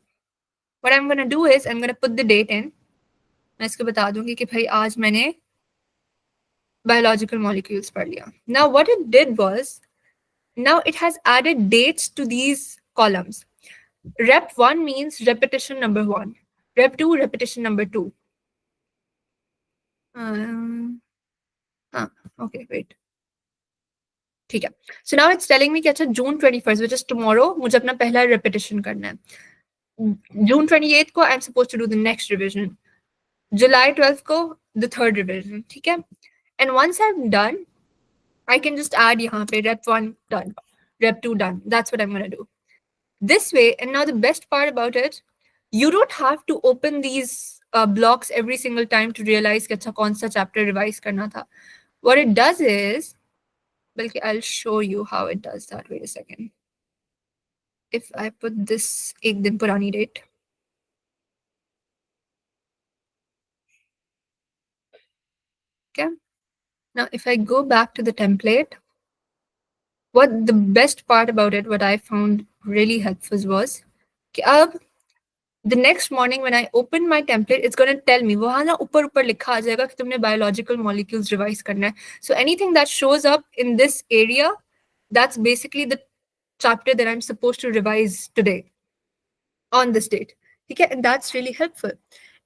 What I'm going to do is I'm going to put the date in. मैं इसको बता दूंगी कि भाई आज मैंने biological molecules पढ़ लिया. Now what it did was, now it has added dates to these columns. Rep 1 means repetition number 1. Rep 2, repetition number 2. Okay, wait. ठीक है. So now it's telling me कि अच्छा June 21st, which is tomorrow, मुझे अपना पहला repetition करना है. June 28th को I'm supposed to do the next revision. July 12th को the third revision. ठीक है. And once I'm done, I can just add यहाँ पे rep 1 done, rep 2 done. That's what I'm going to do. This way, and now the best part about it, you don't have to open these blocks every single time to realize कि अच्छा कौन सा chapter revise करना था. What it does is, बल्कि I'll show you how it does that. Wait a second. If I put this एक दिन पुरानी date. Okay. Now, if I go back to the template, what the best part about it, what I found really helpful was कि अब the next morning when I open my template, it's going to tell me वहाँ ना ऊपर ऊपर लिखा आ जाएगा कि तुमने biological molecules revise करना है. So anything that shows up in this area, that's basically the chapter that I'm supposed to revise today on this date. Okay, and that's really helpful.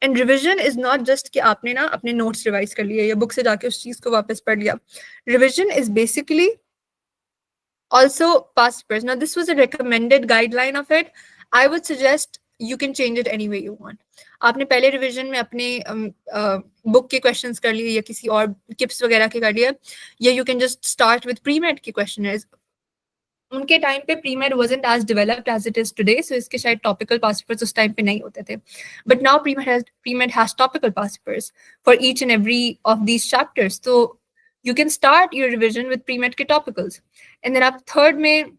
And revision is not just कि आपने ना अपने notes revise कर लिए या book से जाके उस चीज को वापस पढ़ लिया. Revision is basically also past papers. Now this was a recommended guideline of it. I would suggest you can change it any way you want. आपने पहले रिवीजन में अपने बुक के क्वेश्चंस कर लिए या किसी और किप्स वगैरह के कर लिए, या you can just start with pre-med के questionnaires. उनके टाइम पे premade wasn't as developed as it is today, so इसके शायद topical past papers उस टाइम पे नहीं होते थे. But now pre-med has topical past papers for each and every of these chapters. So you can start your revision with pre-med के topicals, and then आप third में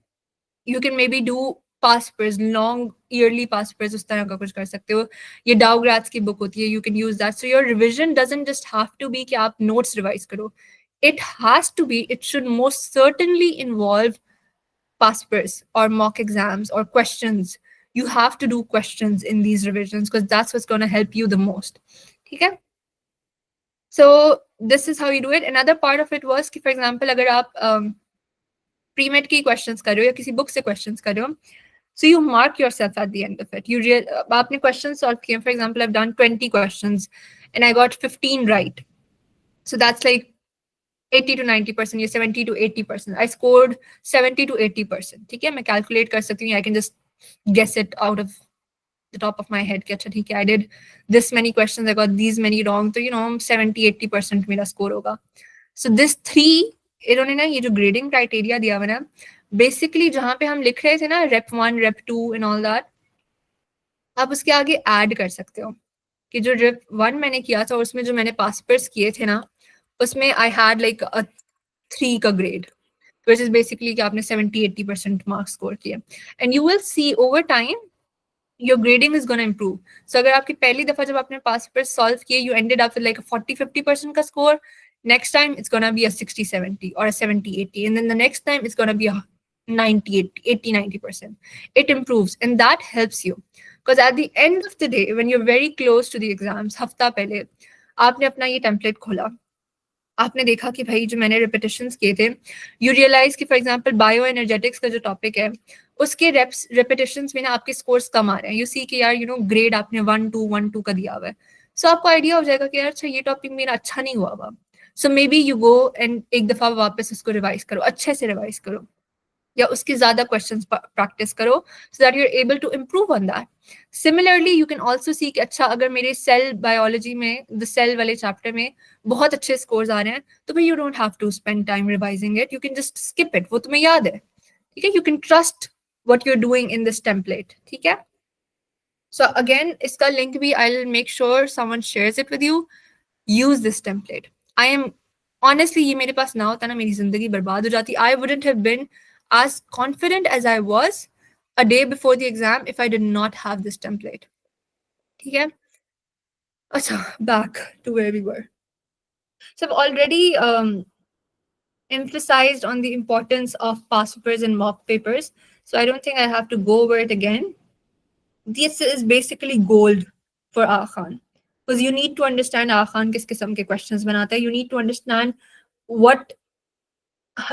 you can maybe do past papers, long yearly past papers, उस तरह का कुछ कर सकते हो. ये Dowgratz की book होती है, you can use that. So your revision doesn't just have to be कि आप notes revise करो. It has to be, it should most certainly involve past papers or mock exams or questions. You have to do questions in these revisions because that's what's going to help you the most. Okay? So this is how you do it. Another part of it was, for example, अगर आप pre-med की questions कर रहे हो या किसी book से questions कर रहे हो, so you mark yourself at the end of it. आपने questions solve किए. For example, I've done 20 questions and I got 15 right. So that's like 80 to 90%, या 70 to 80%. I scored 70 to 80%. ठीक है, मैं calculate कर सकती हूँ. I can just guess it out of the top of my head. कि अच्छा ठीक है, I did this many questions, I got these many wrong. तो 70-80% मेरा score होगा. So this 3, इन्होंने ना ये जो grading criteria दिया हुआ ना, basically जहाँ पे हम लिख रहे थे ना rep 1, rep 2 and all that, आप उसके आगे add कर सकते हो कि जो rep 1 मैंने किया था और उसमें जो मैंने past papers किए थे ना, उसमें I had like a 3 का grade, which is basically कि आपने 70-80% marks score किया. And you will see over time your grading is going to improve. So अगर आपकी पहली दफा जब आपने past papers solve किए, you ended up with like a 40-50% का score, next time it's going to be a 60-70 or a 70-80, and then the next time it's going to be a 80-90%. It improves, and that helps you because at the end of the day, when you're very close to the exams, हफ्ता पहले आपने अपना ये template खोला, आपने देखा कि भाई जो मैंने repetitions किए थे, you realize कि for example bioenergetics का जो topic है, उसके repetitions में ना आपके scores कम आ रहे हैं. You see कि यार grade आपने 1-2 का दिया हुआ है. So आपको idea हो जाएगा कि यार अच्छा ये topic मेरा अच्छा नहीं हुआ हुआ. So maybe you go and एक दफा वापस उसको revise करो, अच्छे से revise करो, या उसके ज़्यादा questions practice करो so that you're able to improve on that. Similarly, you can also see कि अच्छा अगर मेरे cell biology में, the cell वाले chapter में बहुत अच्छे scores आ रहे हैं, तो भाई you don't have to spend time revising it. You can just skip it. वो तुम्हें याद है, ठीक है? You can trust what you're doing in this template, ठीक है? So again, इसका link भी I'll make sure someone shares it with you. Use this template. I am honestly, ये मेरे पास ना होता ना, मेरी जिंदगी बर्बाद हो जाती. I wouldn't have been as confident as I was a day before the exam if I did not have this template. ठीक है? अच्छा, back to where we were. So I've already emphasized on the importance of past papers and mock papers. So I don't think I have to go over it again. This is basically gold for Aga Khan. Because you need to understand Aga Khan किस किस्म के questions बनाता है. You need to understand what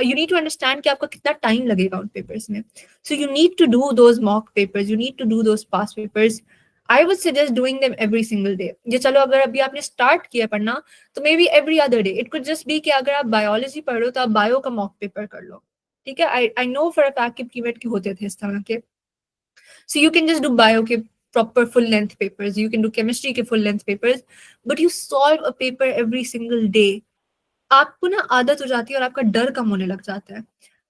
you need to understand कि आपका कितना time लगेगा उन पेपर्स में. So you need to do those mock papers, you need to do those past papers. I would suggest doing them every single day. ये चलो अगर अभी आपने स्टार्ट किया पढ़ना तो may be every other day. It could just be कि अगर आप बायोलॉजी पढ़ रहे हो तो आप बायो का मॉक पेपर कर लो. ठीक है. I know for a fact कि प्रीमेड के होते थे इस तरह के. So you can just do bio के proper full length papers, you can do chemistry के full length papers, but you solve a paper every single day. आपको ना आदत हो जाती है और आपका डर कम होने लग जाता है.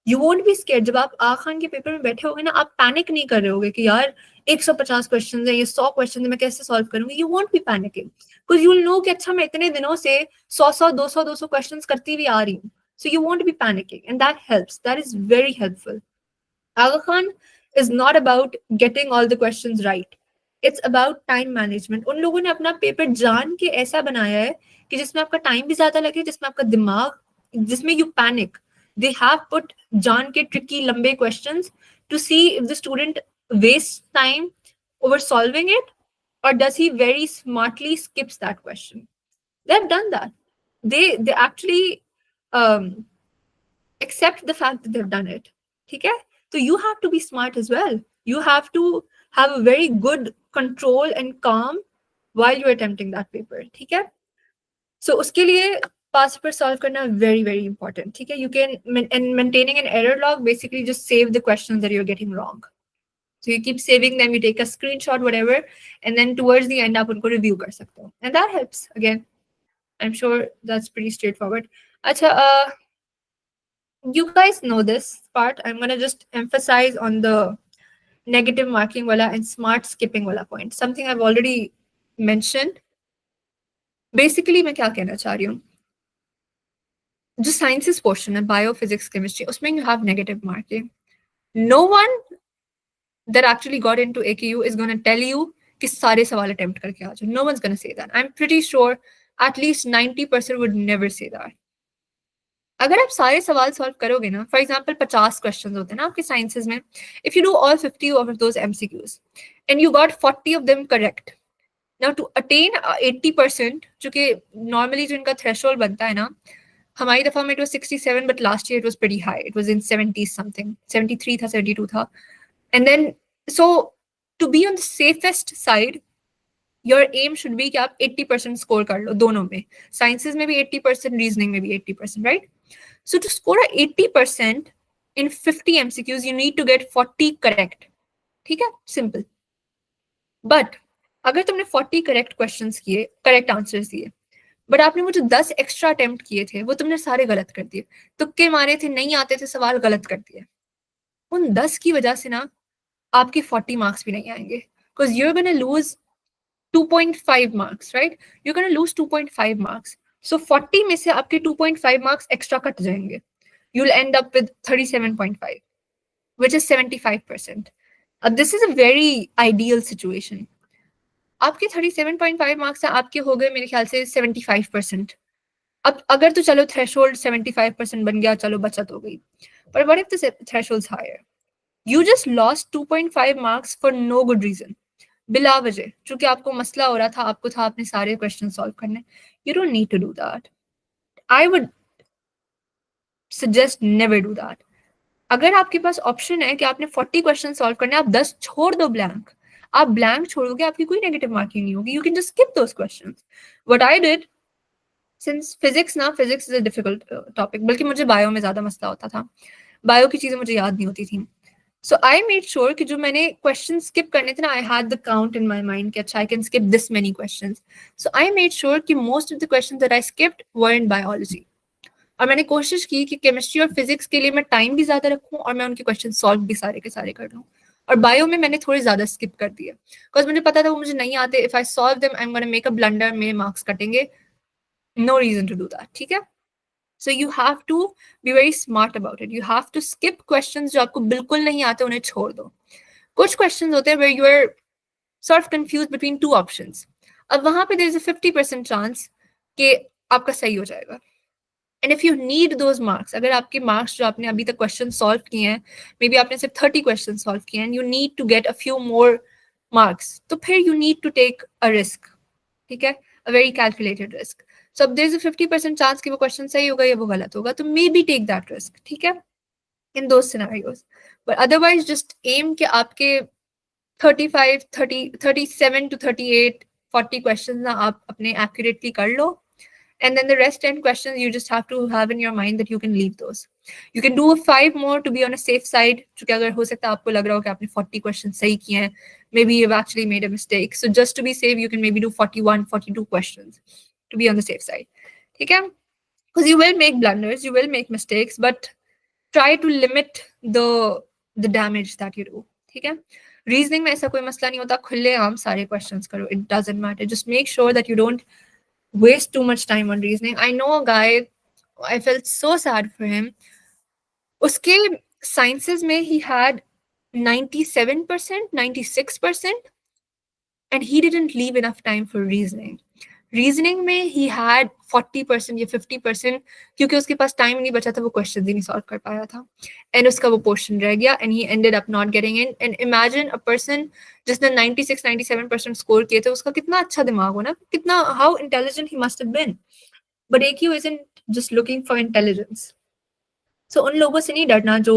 You won't be scared. जब आप आगा खान के पेपर में बैठे होगे ना, आप पैनिक नहीं कर रहे होगे कि यार 150 क्वेश्चन है, ये 100 क्वेश्चन है, मैं कैसे सॉल्व करूंगी. You won't be panicking because you will know कि अच्छा मैं इतने दिनों से 100 200 क्वेश्चन करती हुई आ रही हूँ. So you won't be panicking and that helps. That is very helpful. Aga Khan is not about getting all the questions right. It's about time management. उन लोगों ने अपना पेपर जान के ऐसा बनाया है कि जिसमें आपका टाइम भी ज्यादा लगे, जिसमें आपका दिमाग, जिसमें you panic. They have put जान के tricky लंबे questions to see if the student wastes time over solving it or does he very smartly skips that question. They've done that. They actually accept the fact that they've done it. ठीक है. So you have to be smart as well. You have to have a very good control and calm while you're attempting that paper. ठीक है. So उसके लिए past paper solve करना very very important. ठीक है. You can, and maintaining an error log, basically just save the questions that you're getting wrong. So you keep saving them, you take a screenshot, whatever, and then towards the end आप उनको review कर सकते हो. And that helps. Again, I'm sure that's pretty straightforward. अच्छा, you guys know this part. I'm gonna just emphasize on the negative marking wala and smart skipping wala point. Something I've already mentioned. Basically, मैं क्या कहना चाह रही हूँ, जो sciences portion है, bio, physics, chemistry, उसमें you have negative marking. No one that actually got into AKU is going to tell you कि सारे सवाल attempt करके आ जाओ. No one's going to say that. I'm pretty sure at least 90% would never say that. अगर आप सारे सवाल solve करोगे ना, फॉर एग्जाम्पल 50 क्वेश्चन होते हैं ना आपके साइंसेज में, if you do all 50 of those MCQs and you got 40 of them correct, now to attain 80%, जो कि नॉर्मली जो इनका थ्रेशोल्ड बनता है ना, हमारी दफा में it was 67 but last year it was pretty high, it was in 70 something, 73 था, 72 था. And then so to be on the safest side your aim should be कि आप 80% स्कोर कर लो दोनों में, साइंसेज में भी 80%, रीजनिंग में भी 80%, right? So to score a 80% in 50 MCQs, you need to get 40 correct. ठीक है, simple. But अगर तुमने 40 correct questions किए, correct answers दिए, but आपने वो जो 10 extra attempt किए थे, वो तुमने सारे गलत कर दिए, तुक्के मारे थे, नहीं आते थे सवाल, गलत कर दिए, उन 10 की वजह से ना आपके 40 marks भी नहीं आएंगे, because you're gonna lose 2.5 marks, right? You're gonna lose 2.5 marks. So 40 में से आपके 2.5 marks extra कट जाएंगे. You'll end up with 37.5, which is 75%. This is a very ideal situation. आपके 37.5 marks हैं, आपके हो गए मेरे ख्याल से 75%. अब अगर तो चलो threshold 75% बन गया, चलो बचत हो गई. But what if the threshold's higher? You just lost 2.5 marks for no good reason. बिला वजह, चूंकि आपको मसला हो रहा था, आपको था अपने सारे क्वेश्चन सॉल्व करने. You don't need to do that. I would suggest never do that. अगर आपके पास ऑप्शन है कि आपने 40 क्वेश्चन सॉल्व करने, आप 10 छोड़ दो ब्लैंक. आप ब्लैंक छोड़ोगे, आपकी कोई नेगेटिव मार्किंग नहीं होगी. You can just skip those questions. What I did, since physics is a difficult topic, बल्कि मुझे बायो में ज्यादा मसला होता था, बायो की चीजें मुझे याद नहीं होती थी. So I made sure कि जो मैंने questions skip करने थे ना, I had the count in my mind कि अच्छा I can skip this many questions. So I made sure कि most of the questions that I skipped were in biology. और मैंने कोशिश की कि केमिस्ट्री और फिजिक्स के लिए मैं टाइम भी ज्यादा रखूं और मैं उनके क्वेश्चन सॉल्व भी सारे के सारे कर लूं. और बायो में मैंने थोड़े ज्यादा स्किप कर दिए, बिकॉज मुझे पता था वो मुझे नहीं आते. If I solve them I am gonna make a blunder, मेरे मार्क्स कटेंगे. No reason to do that. ठीक है. So you have to be very smart about it. You have to skip questions जो आपको बिल्कुल नहीं आते, उन्हें छोड़ दो. कुछ questions होते हैं where you are sort of confused between two options. अब वहां पे there is a 50% chance कि आपका सही हो जाएगा. And if you need those marks, अगर आपके marks जो आपने अभी तक questions solve किए हैं, maybe आपने सिर्फ 30 questions solve किए हैं, and you need to get a few more marks, तो फिर you need to take a risk. ठीक है, a very calculated risk. सो अब देयर इज अ 50% चांस कि वो क्वेश्चन सही होगा या वो गलत होगा, तो maybe take that risk, ठीक है, in those scenarios. But otherwise just aim कि आपके 35 37 to 38 40 क्वेश्चन ना आप अपने एक्यूरेटली कर लो, and then the rest 10 questions you just have to have in your mind that you can leave those. You can do 5 more to be on a safe side, क्योंकि अगर हो सकता है आपको लग रहा हो कि आपने 40 questions सही किए हैं, maybe you've actually made a mistake, so just to be safe you can maybe do 41 42 questions to be on the safe side, ठीक है, because you will make blunders, you will make mistakes, but try to limit the damage that you do, ठीक है। Reasoning में ऐसा कोई मसला नहीं होता, खुले आम सारे क्वेश्चंस करो, it doesn't matter, just make sure that you don't waste too much time on reasoning. I know a guy, I felt so sad for him. Uske sciences mein he had 97%, 96%, and he didn't leave enough time for reasoning. Reasoning में he had 40% या 50%, क्योंकि उसके पास time नहीं बचा था, वो question ही नहीं solve कर पाया था, एंड उसका वो पोर्शन रह गया, and he ended up not getting in. And imagine a person जिसने 96-97% स्कोर किए थे, उसका कितना अच्छा दिमाग हो ना, कितना how intelligent he must have been, but AQ isn't just looking for intelligence. So उन लोगों से नहीं डरना जो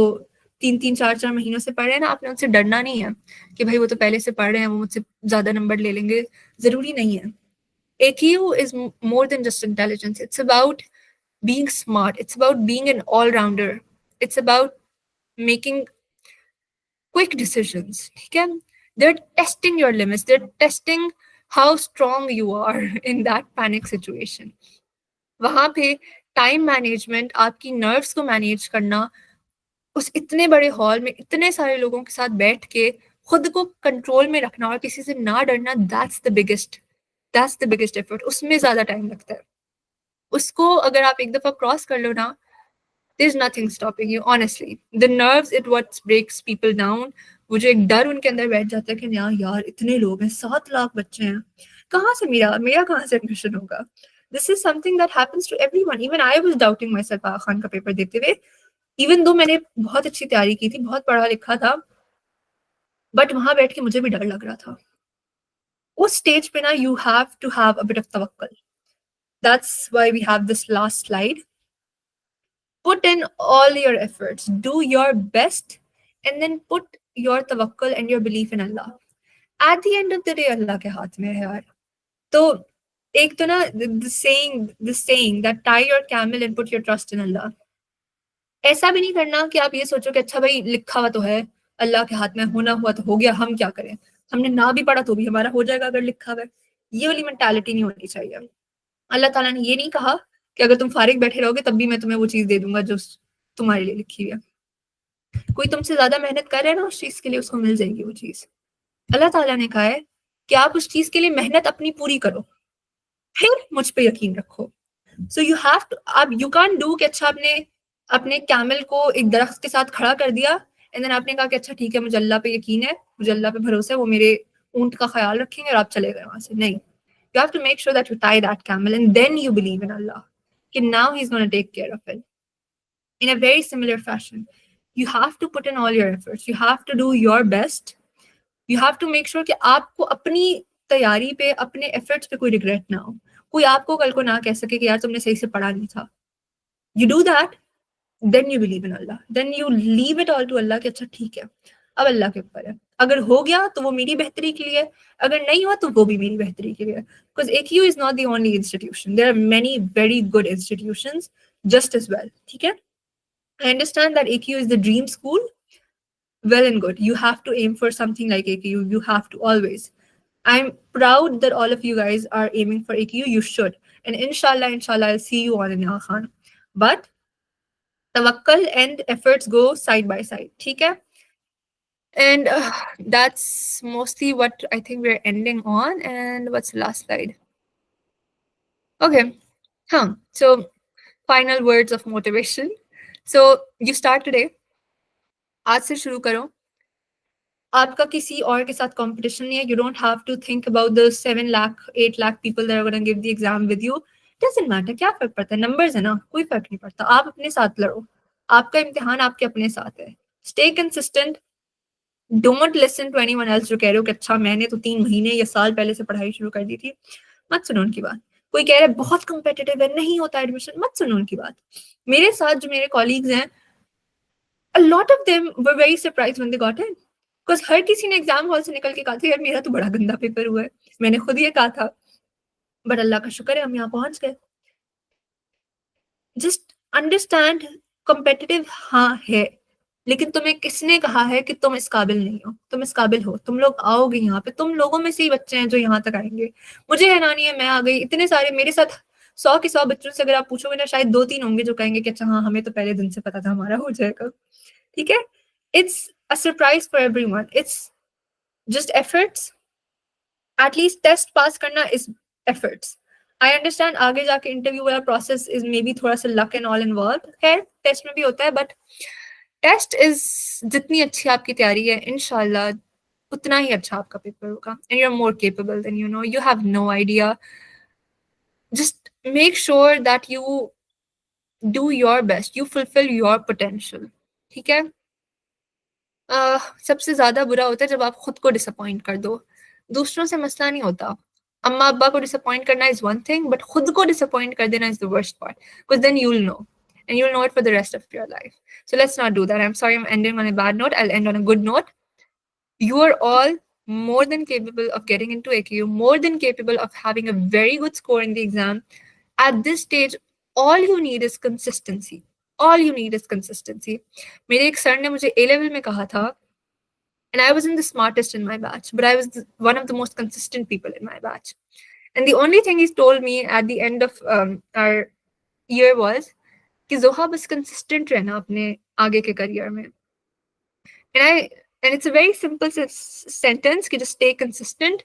3-3 4-4 महीनों से पढ़ रहे हैं ना, आपने उनसे डरना नहीं है कि भाई वो तो पहले से पढ़ रहे हैं, वो मुझसे ज्यादा नंबर ले लेंगे, जरूरी नहीं है। AQ is more than just intelligence. It's about being smart. It's about being an all-rounder. It's about making quick decisions. Okay? They're testing your limits. They're testing how strong you are in that panic situation. वहाँ पे time management, आपकी nerves को manage करना, उस इतने बड़े hall में इतने सारे लोगों के साथ बैठ के खुद को कंट्रोल में रखना और किसी से ना डरना, दैट्स द बिगेस्ट एफर्ट। उसमें ज्यादा टाइम लगता है। उसको अगर आप एक दफा क्रॉस कर लो ना, there's nothing stopping you, honestly. The nerves, it what breaks people down. वो जो एक डर उनके अंदर बैठ जाता है कि यार यार इतने लोग हैं, 7 लाख बच्चे हैं, कहाँ से मेरा कहाँ से एडमिशन होगा। This is something that happens to everyone. Even I was doubting myself आगा खान का पेपर देते हुए, even though मैंने बहुत अच्छी तैयारी की थी, बहुत पढ़ा लिखा था, बट वहां बैठ के मुझे भी डर लग रहा था। उस स्टेज पे ना you have to have a bit of tawakkul. That's why we have this last slide. Put in all your efforts, do your best, and then put your tawakkul and your belief in Allah. At the end of the day, Allah के हाथ में है यार। तो एक तो ना the saying that tie your camel and put your trust in Allah. ऐसा भी नहीं करना कि आप ये सोचो कि अच्छा भाई लिखा हुआ तो है, अल्लाह के हाथ में, होना हुआ तो हो गया, हम क्या करें, हमने ना भी पढ़ा तो भी हमारा हो जाएगा अगर लिखा हुआ है। ये वाली मेंटालिटी नहीं होनी चाहिए। अल्लाह ताला ने ये नहीं कहा कि अगर तुम फारिग बैठे रहोगे तब भी मैं तुम्हें वो चीज दे दूंगा जो तुम्हारे लिए लिखी हुई है। कोई तुमसे ज्यादा मेहनत कर रहा है ना उस चीज के लिए, उसको मिल जाएगी वो चीज। अल्लाह ताला ने कहा है कि आप उस चीज के लिए मेहनत अपनी पूरी करो, फिर मुझ पे यकीन रखो। सो यू हैव टू, आप यू कैन डू कि अच्छा आपने अपने कैमल को एक दरख्त के साथ खड़ा कर दिया, एंड देन आपने कहा कि अच्छा ठीक है मुझे अल्लाह पे यकीन है, मुझे अल्लाह पे भरोसा है, वो मेरे ऊंट का ख्याल रखेंगे, और आप चले गए वहां से। नहीं, you have to make sure that you tie that camel and then you believe in Allah. Okay, now he's going to take care of it. In a very similar fashion, you have to put in all your efforts. You have to do your best. You have to make sure कि आपको अपनी तैयारी पे, अपने efforts पे कोई regret ना हो, कोई आपको कल को ना कह सके कि यार तुमने सही से पढ़ा नहीं था। You do that, then you believe in Allah. Then you leave it all to Allah कि अच्छा ठीक है, अब अल्लाह के ऊपर है, अगर हो गया तो वो मेरी बेहतरी के लिए, अगर नहीं हुआ तो वो भी मेरी बेहतरी के लिए। Because AQ is not the only institution. There are many very good institutions just as well. ठीक है? I understand that AQ is the dream school. Well and good. You have to aim for something like AQ. You have to always. I'm proud that all of you guys are aiming for AQ. You should. And inshallah, I'll see you all in Aga Khan. But tawakkal and efforts go side by side. ठीक है? And that's mostly what I think we're ending on. And what's the last slide? Okay. So final words of motivation. So you start today. आज से शुरू करो। आपका किसी और के साथ कंपटीशन नहीं है। You don't have to think about the 7 lakh, 8 lakh people that are going to give the exam with you. Doesn't matter. क्या फर्क पड़ता है? नंबर्स है ना, कोई फर्क नहीं पड़ता। आप अपने साथ लड़ो। आपका इम्तिहान आपके अपने साथ है। Stay consistent. Don't listen to anyone else जो कह रहे हो कि अच्छा मैंने तो 3 महीने या साल पहले से पढ़ाई शुरू कर दी थी। मत सुनो उनकी बात। कोई कह रहा है बहुत कम्पिटिटिव है, नहीं होता एडमिशन, मत सुनो उनकी बात। मेरे साथ जो मेरे कॉलीग्स हैं, a lot of them were very surprised when they got in, because हर किसी ने एग्जाम हॉल से निकल के कहा था यार मेरा तो बड़ा गंदा पेपर हुआ है, मैंने खुद ये कहा था, बट अल्लाह का शुक्र है हम यहाँ पहुंच गए। जस्ट अंडरस्टैंड, कम्पिटिटिव हाँ है, लेकिन तुम्हें किसने कहा है कि तुम इस काबिल नहीं हो? तुम इस काबिल हो, तुम लोग आओगे यहाँ पे, तुम लोगों में से ही बच्चे हैं जो यहाँ तक आएंगे। मुझे हैरानी है, मैं आ गई, इतने सारे मेरे साथ 100 के 100 बच्चों से अगर आप पूछोगे ना, शायद 2-3 होंगे जो कहेंगे कि अच्छा हाँ हमें तो पहले दिन से पता था हमारा हो जाएगा। ठीक है, it's a surprise for everyone, it's just efforts. At least test pass करना इज एफर्ट्स। आई अंडरस्टैंड आगे जाके इंटरव्यू वाला प्रोसेस इज मे बी थोड़ा सा लक एंड ऑल इन्वॉल्व, खैर टेस्ट में भी होता है, बट टेस्ट इज, जितनी अच्छी आपकी तैयारी है इंशाल्लाह उतना ही अच्छा आपका पेपर होगा, and you are more capable than you know, you have no idea. Just make sure that you do your best, you fulfil your potential. ठीक है, सबसे ज्यादा बुरा होता है जब आप खुद को डिसअपॉइंट कर दो, दूसरों से मसला नहीं होता। अम्मा अब्बा को डिसअपॉइंट करना इज वन थिंग, बट खुद को डिसअपॉइंट कर देना is the worst part, because then you will know, and you'll know it for the rest of your life. So let's not do that. I'm sorry I'm ending on a bad note. I'll end on a good note. You are all more than capable of getting into AKU, more than capable of having a very good score in the exam. At this stage, all you need is consistency. All you need is consistency. मेरे एक sir ने मुझे A level में कहा था, and I wasn't the smartest in my batch, but I was one of the most consistent people in my batch. And the only thing he told me at the end of our year was कि जोहा बस consistent रहना अपने आगे के career में. And it's a very simple sentence कि just stay consistent,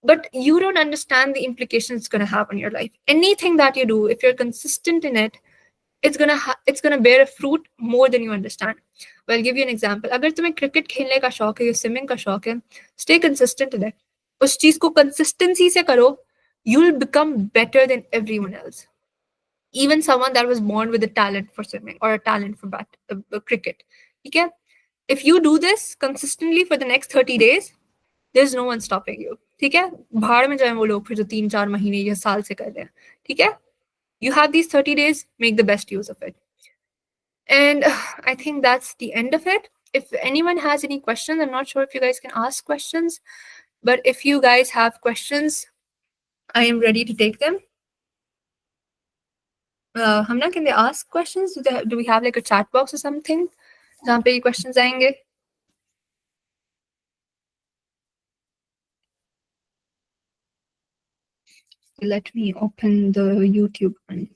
but you don't understand the implications it's going to have on your life. Anything that you do, if you're consistent in it, it's gonna bear a fruit more than you understand. Well, I'll give you an example. अगर तुम्हें cricket खेलने का शौक है या swimming का शौक है, stay consistent in it. उस चीज को consistency से करो, you'll become better than everyone else. Even someone that was born with a talent for swimming or a talent for cricket. ठीक है? If you do this consistently for the next 30 days, there's no one stopping you. ठीक है? भाड़ में जाए वो लोग फिर जो 3-4 महीने या साल से कर रहे हैं. ठीक है? You have these 30 days, make the best use of it. And I think that's the end of it. If anyone has any questions, I'm not sure if you guys can ask questions, but if you guys have questions, I am ready to take them. Hamna, can they ask questions? Do we have like a chat box or something? जहाँ पे ये questions आएंगे? Let me open the YouTube one.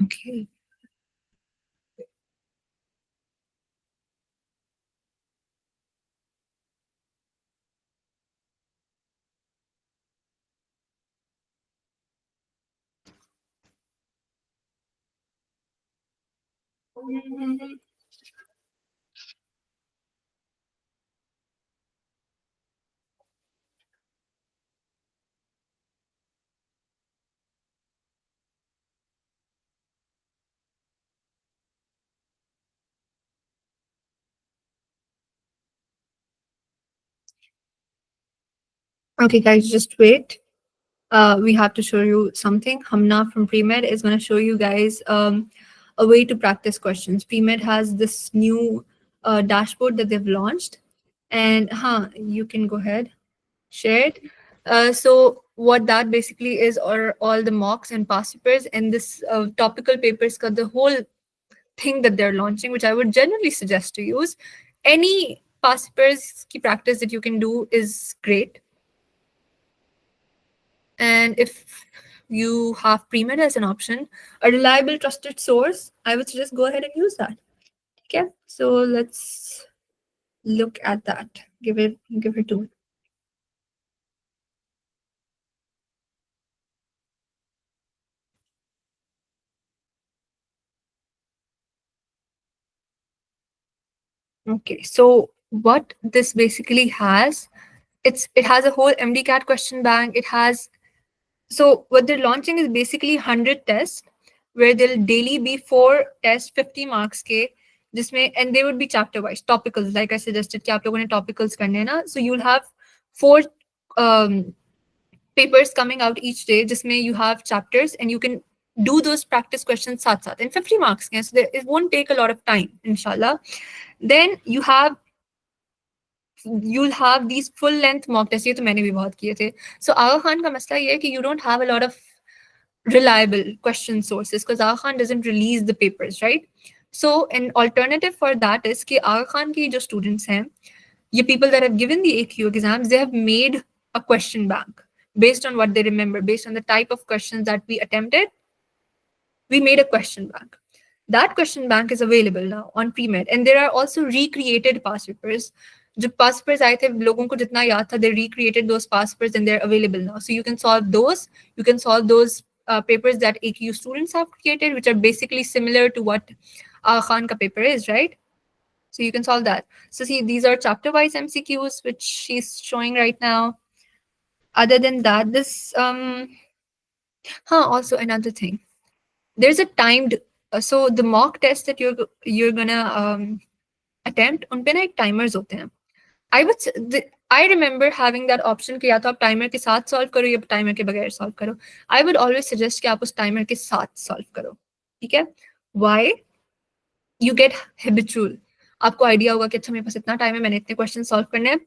Okay. Okay, guys, just wait. We have to show you something. Hamna from PreMed is going to show you guys a way to practice questions. PreMed has this new dashboard that they've launched, and you can go ahead, share it. So what that basically is are all the mocks and past papers and this topical papers, got the whole thing that they're launching, which I would generally suggest to use. Any past papers ki practice that you can do is great. And if you have PreMed as an option, a reliable, trusted source, I would suggest go ahead and use that. Okay, so let's look at that. Give it 2. Okay, so what this basically has, it has a whole MDCAT question bank. It has, so what they're launching is basically 100 tests where there'll daily be 4 tests 50 marks के, जिसमें, and they would be chapter wise topicals, like I suggested कि आप लोगों ने topicals करने हैं ना, so you'll have 4 papers coming out each day जिसमें you have chapters and you can do those practice questions साथ साथ, and 50 marks के, so there, it won't take a lot of time inshallah. Then you'll have these full length mock tests, ये तो मैंने भी बहुत किए थे. So Aga Khan का मसला ये है कि you don't have a lot of reliable question sources because Aga Khan doesn't release the papers, right? So an alternative for that is कि Aga Khan के जो students हैं, ये people that have given the AQ exams, they have made a question bank based on what they remember, based on the type of questions that we attempted. We made a question bank. That question bank is available now on PreMed, and there are also recreated past papers. जो past papers आए थे, लोगों को जितना याद था, they recreated those past papers and they're available now. So you can solve those. You can solve those papers that AQ students have created, which are basically similar to what Aga Khan ka paper is, right? So you can solve that. So see, these are chapter-wise MCQs, which she's showing right now. Other than that, this also another thing. There's a timed, so the mock test that you're gonna attempt, उन पे ना एक timers होते हैं. I remember having that option कि या तो आप timer के साथ solve करो या timer के बगैर solve करो. I would always suggest कि आप उस timer के साथ solve करो. ठीक है? Why? You get habitual. आपको idea होगा कि अच्छा मेरे पास इतना time है, मैंने इतने questions solve करने हैं.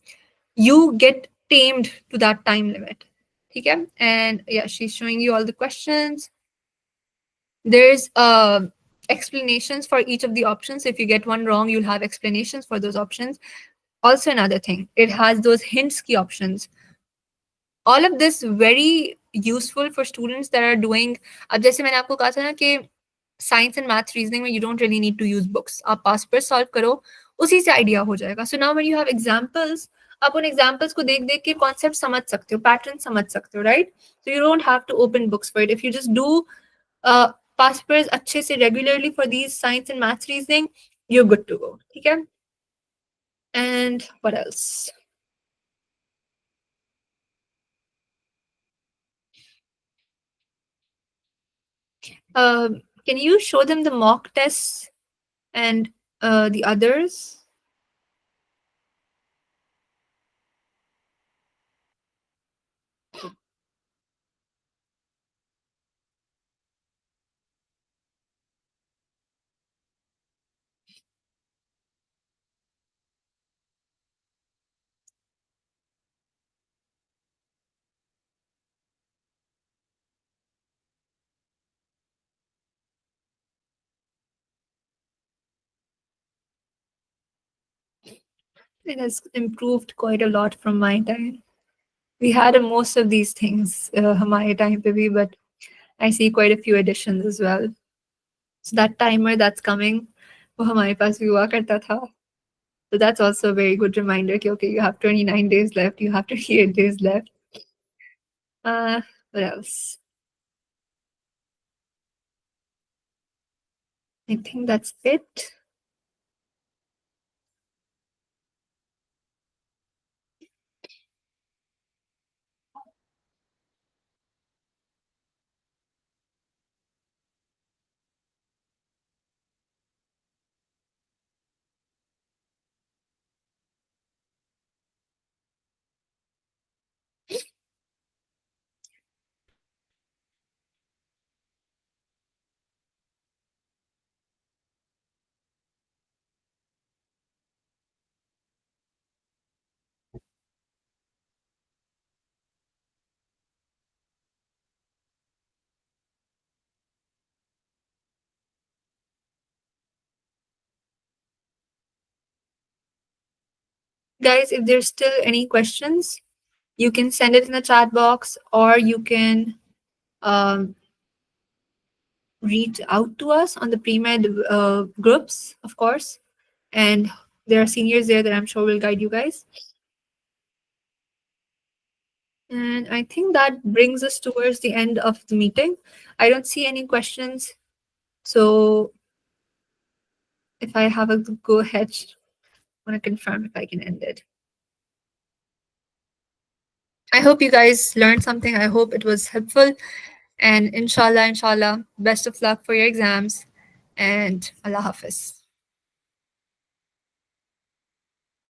You get tamed to that time limit. ठीक है? And yeah, she's showing you all the questions. There's explanations for each of the options. If you get one wrong, you'll have explanations for those options. Also another thing, it has those hints key options. All of this very useful for students that are doing, अब जैसे मैंने आपको कहा था ना कि science and math reasoning में you don't really need to use books. आप pass पर solve करो, उसी से idea हो जाएगा. So now when you have examples, आप उन examples को देख देख के concept समझ सकते हो, pattern समझ सकते हो, right? So you don't have to open books for it. If you just do past papers अच्छे से regularly for these science and math reasoning, you're good to go. ठीक है? And what else? Can you show them the mock tests and the others? It has improved quite a lot from my time. We had most of these things हमारे time पे भी, but I see quite a few additions as well. So that timer that's coming, वो हमारे पास भी हुआ करता था. So that's also a very good reminder कि okay, you have 29 days left, you have 28 days left. What else? I think that's it. Guys, if there's still any questions, you can send it in the chat box or you can reach out to us on the pre-med groups, of course. And there are seniors there that I'm sure will guide you guys. And I think that brings us towards the end of the meeting. I don't see any questions. So if I have a go ahead, want to confirm if I can end it. I hope you guys learned something. I hope it was helpful. And inshallah, best of luck for your exams. And Allah Hafiz.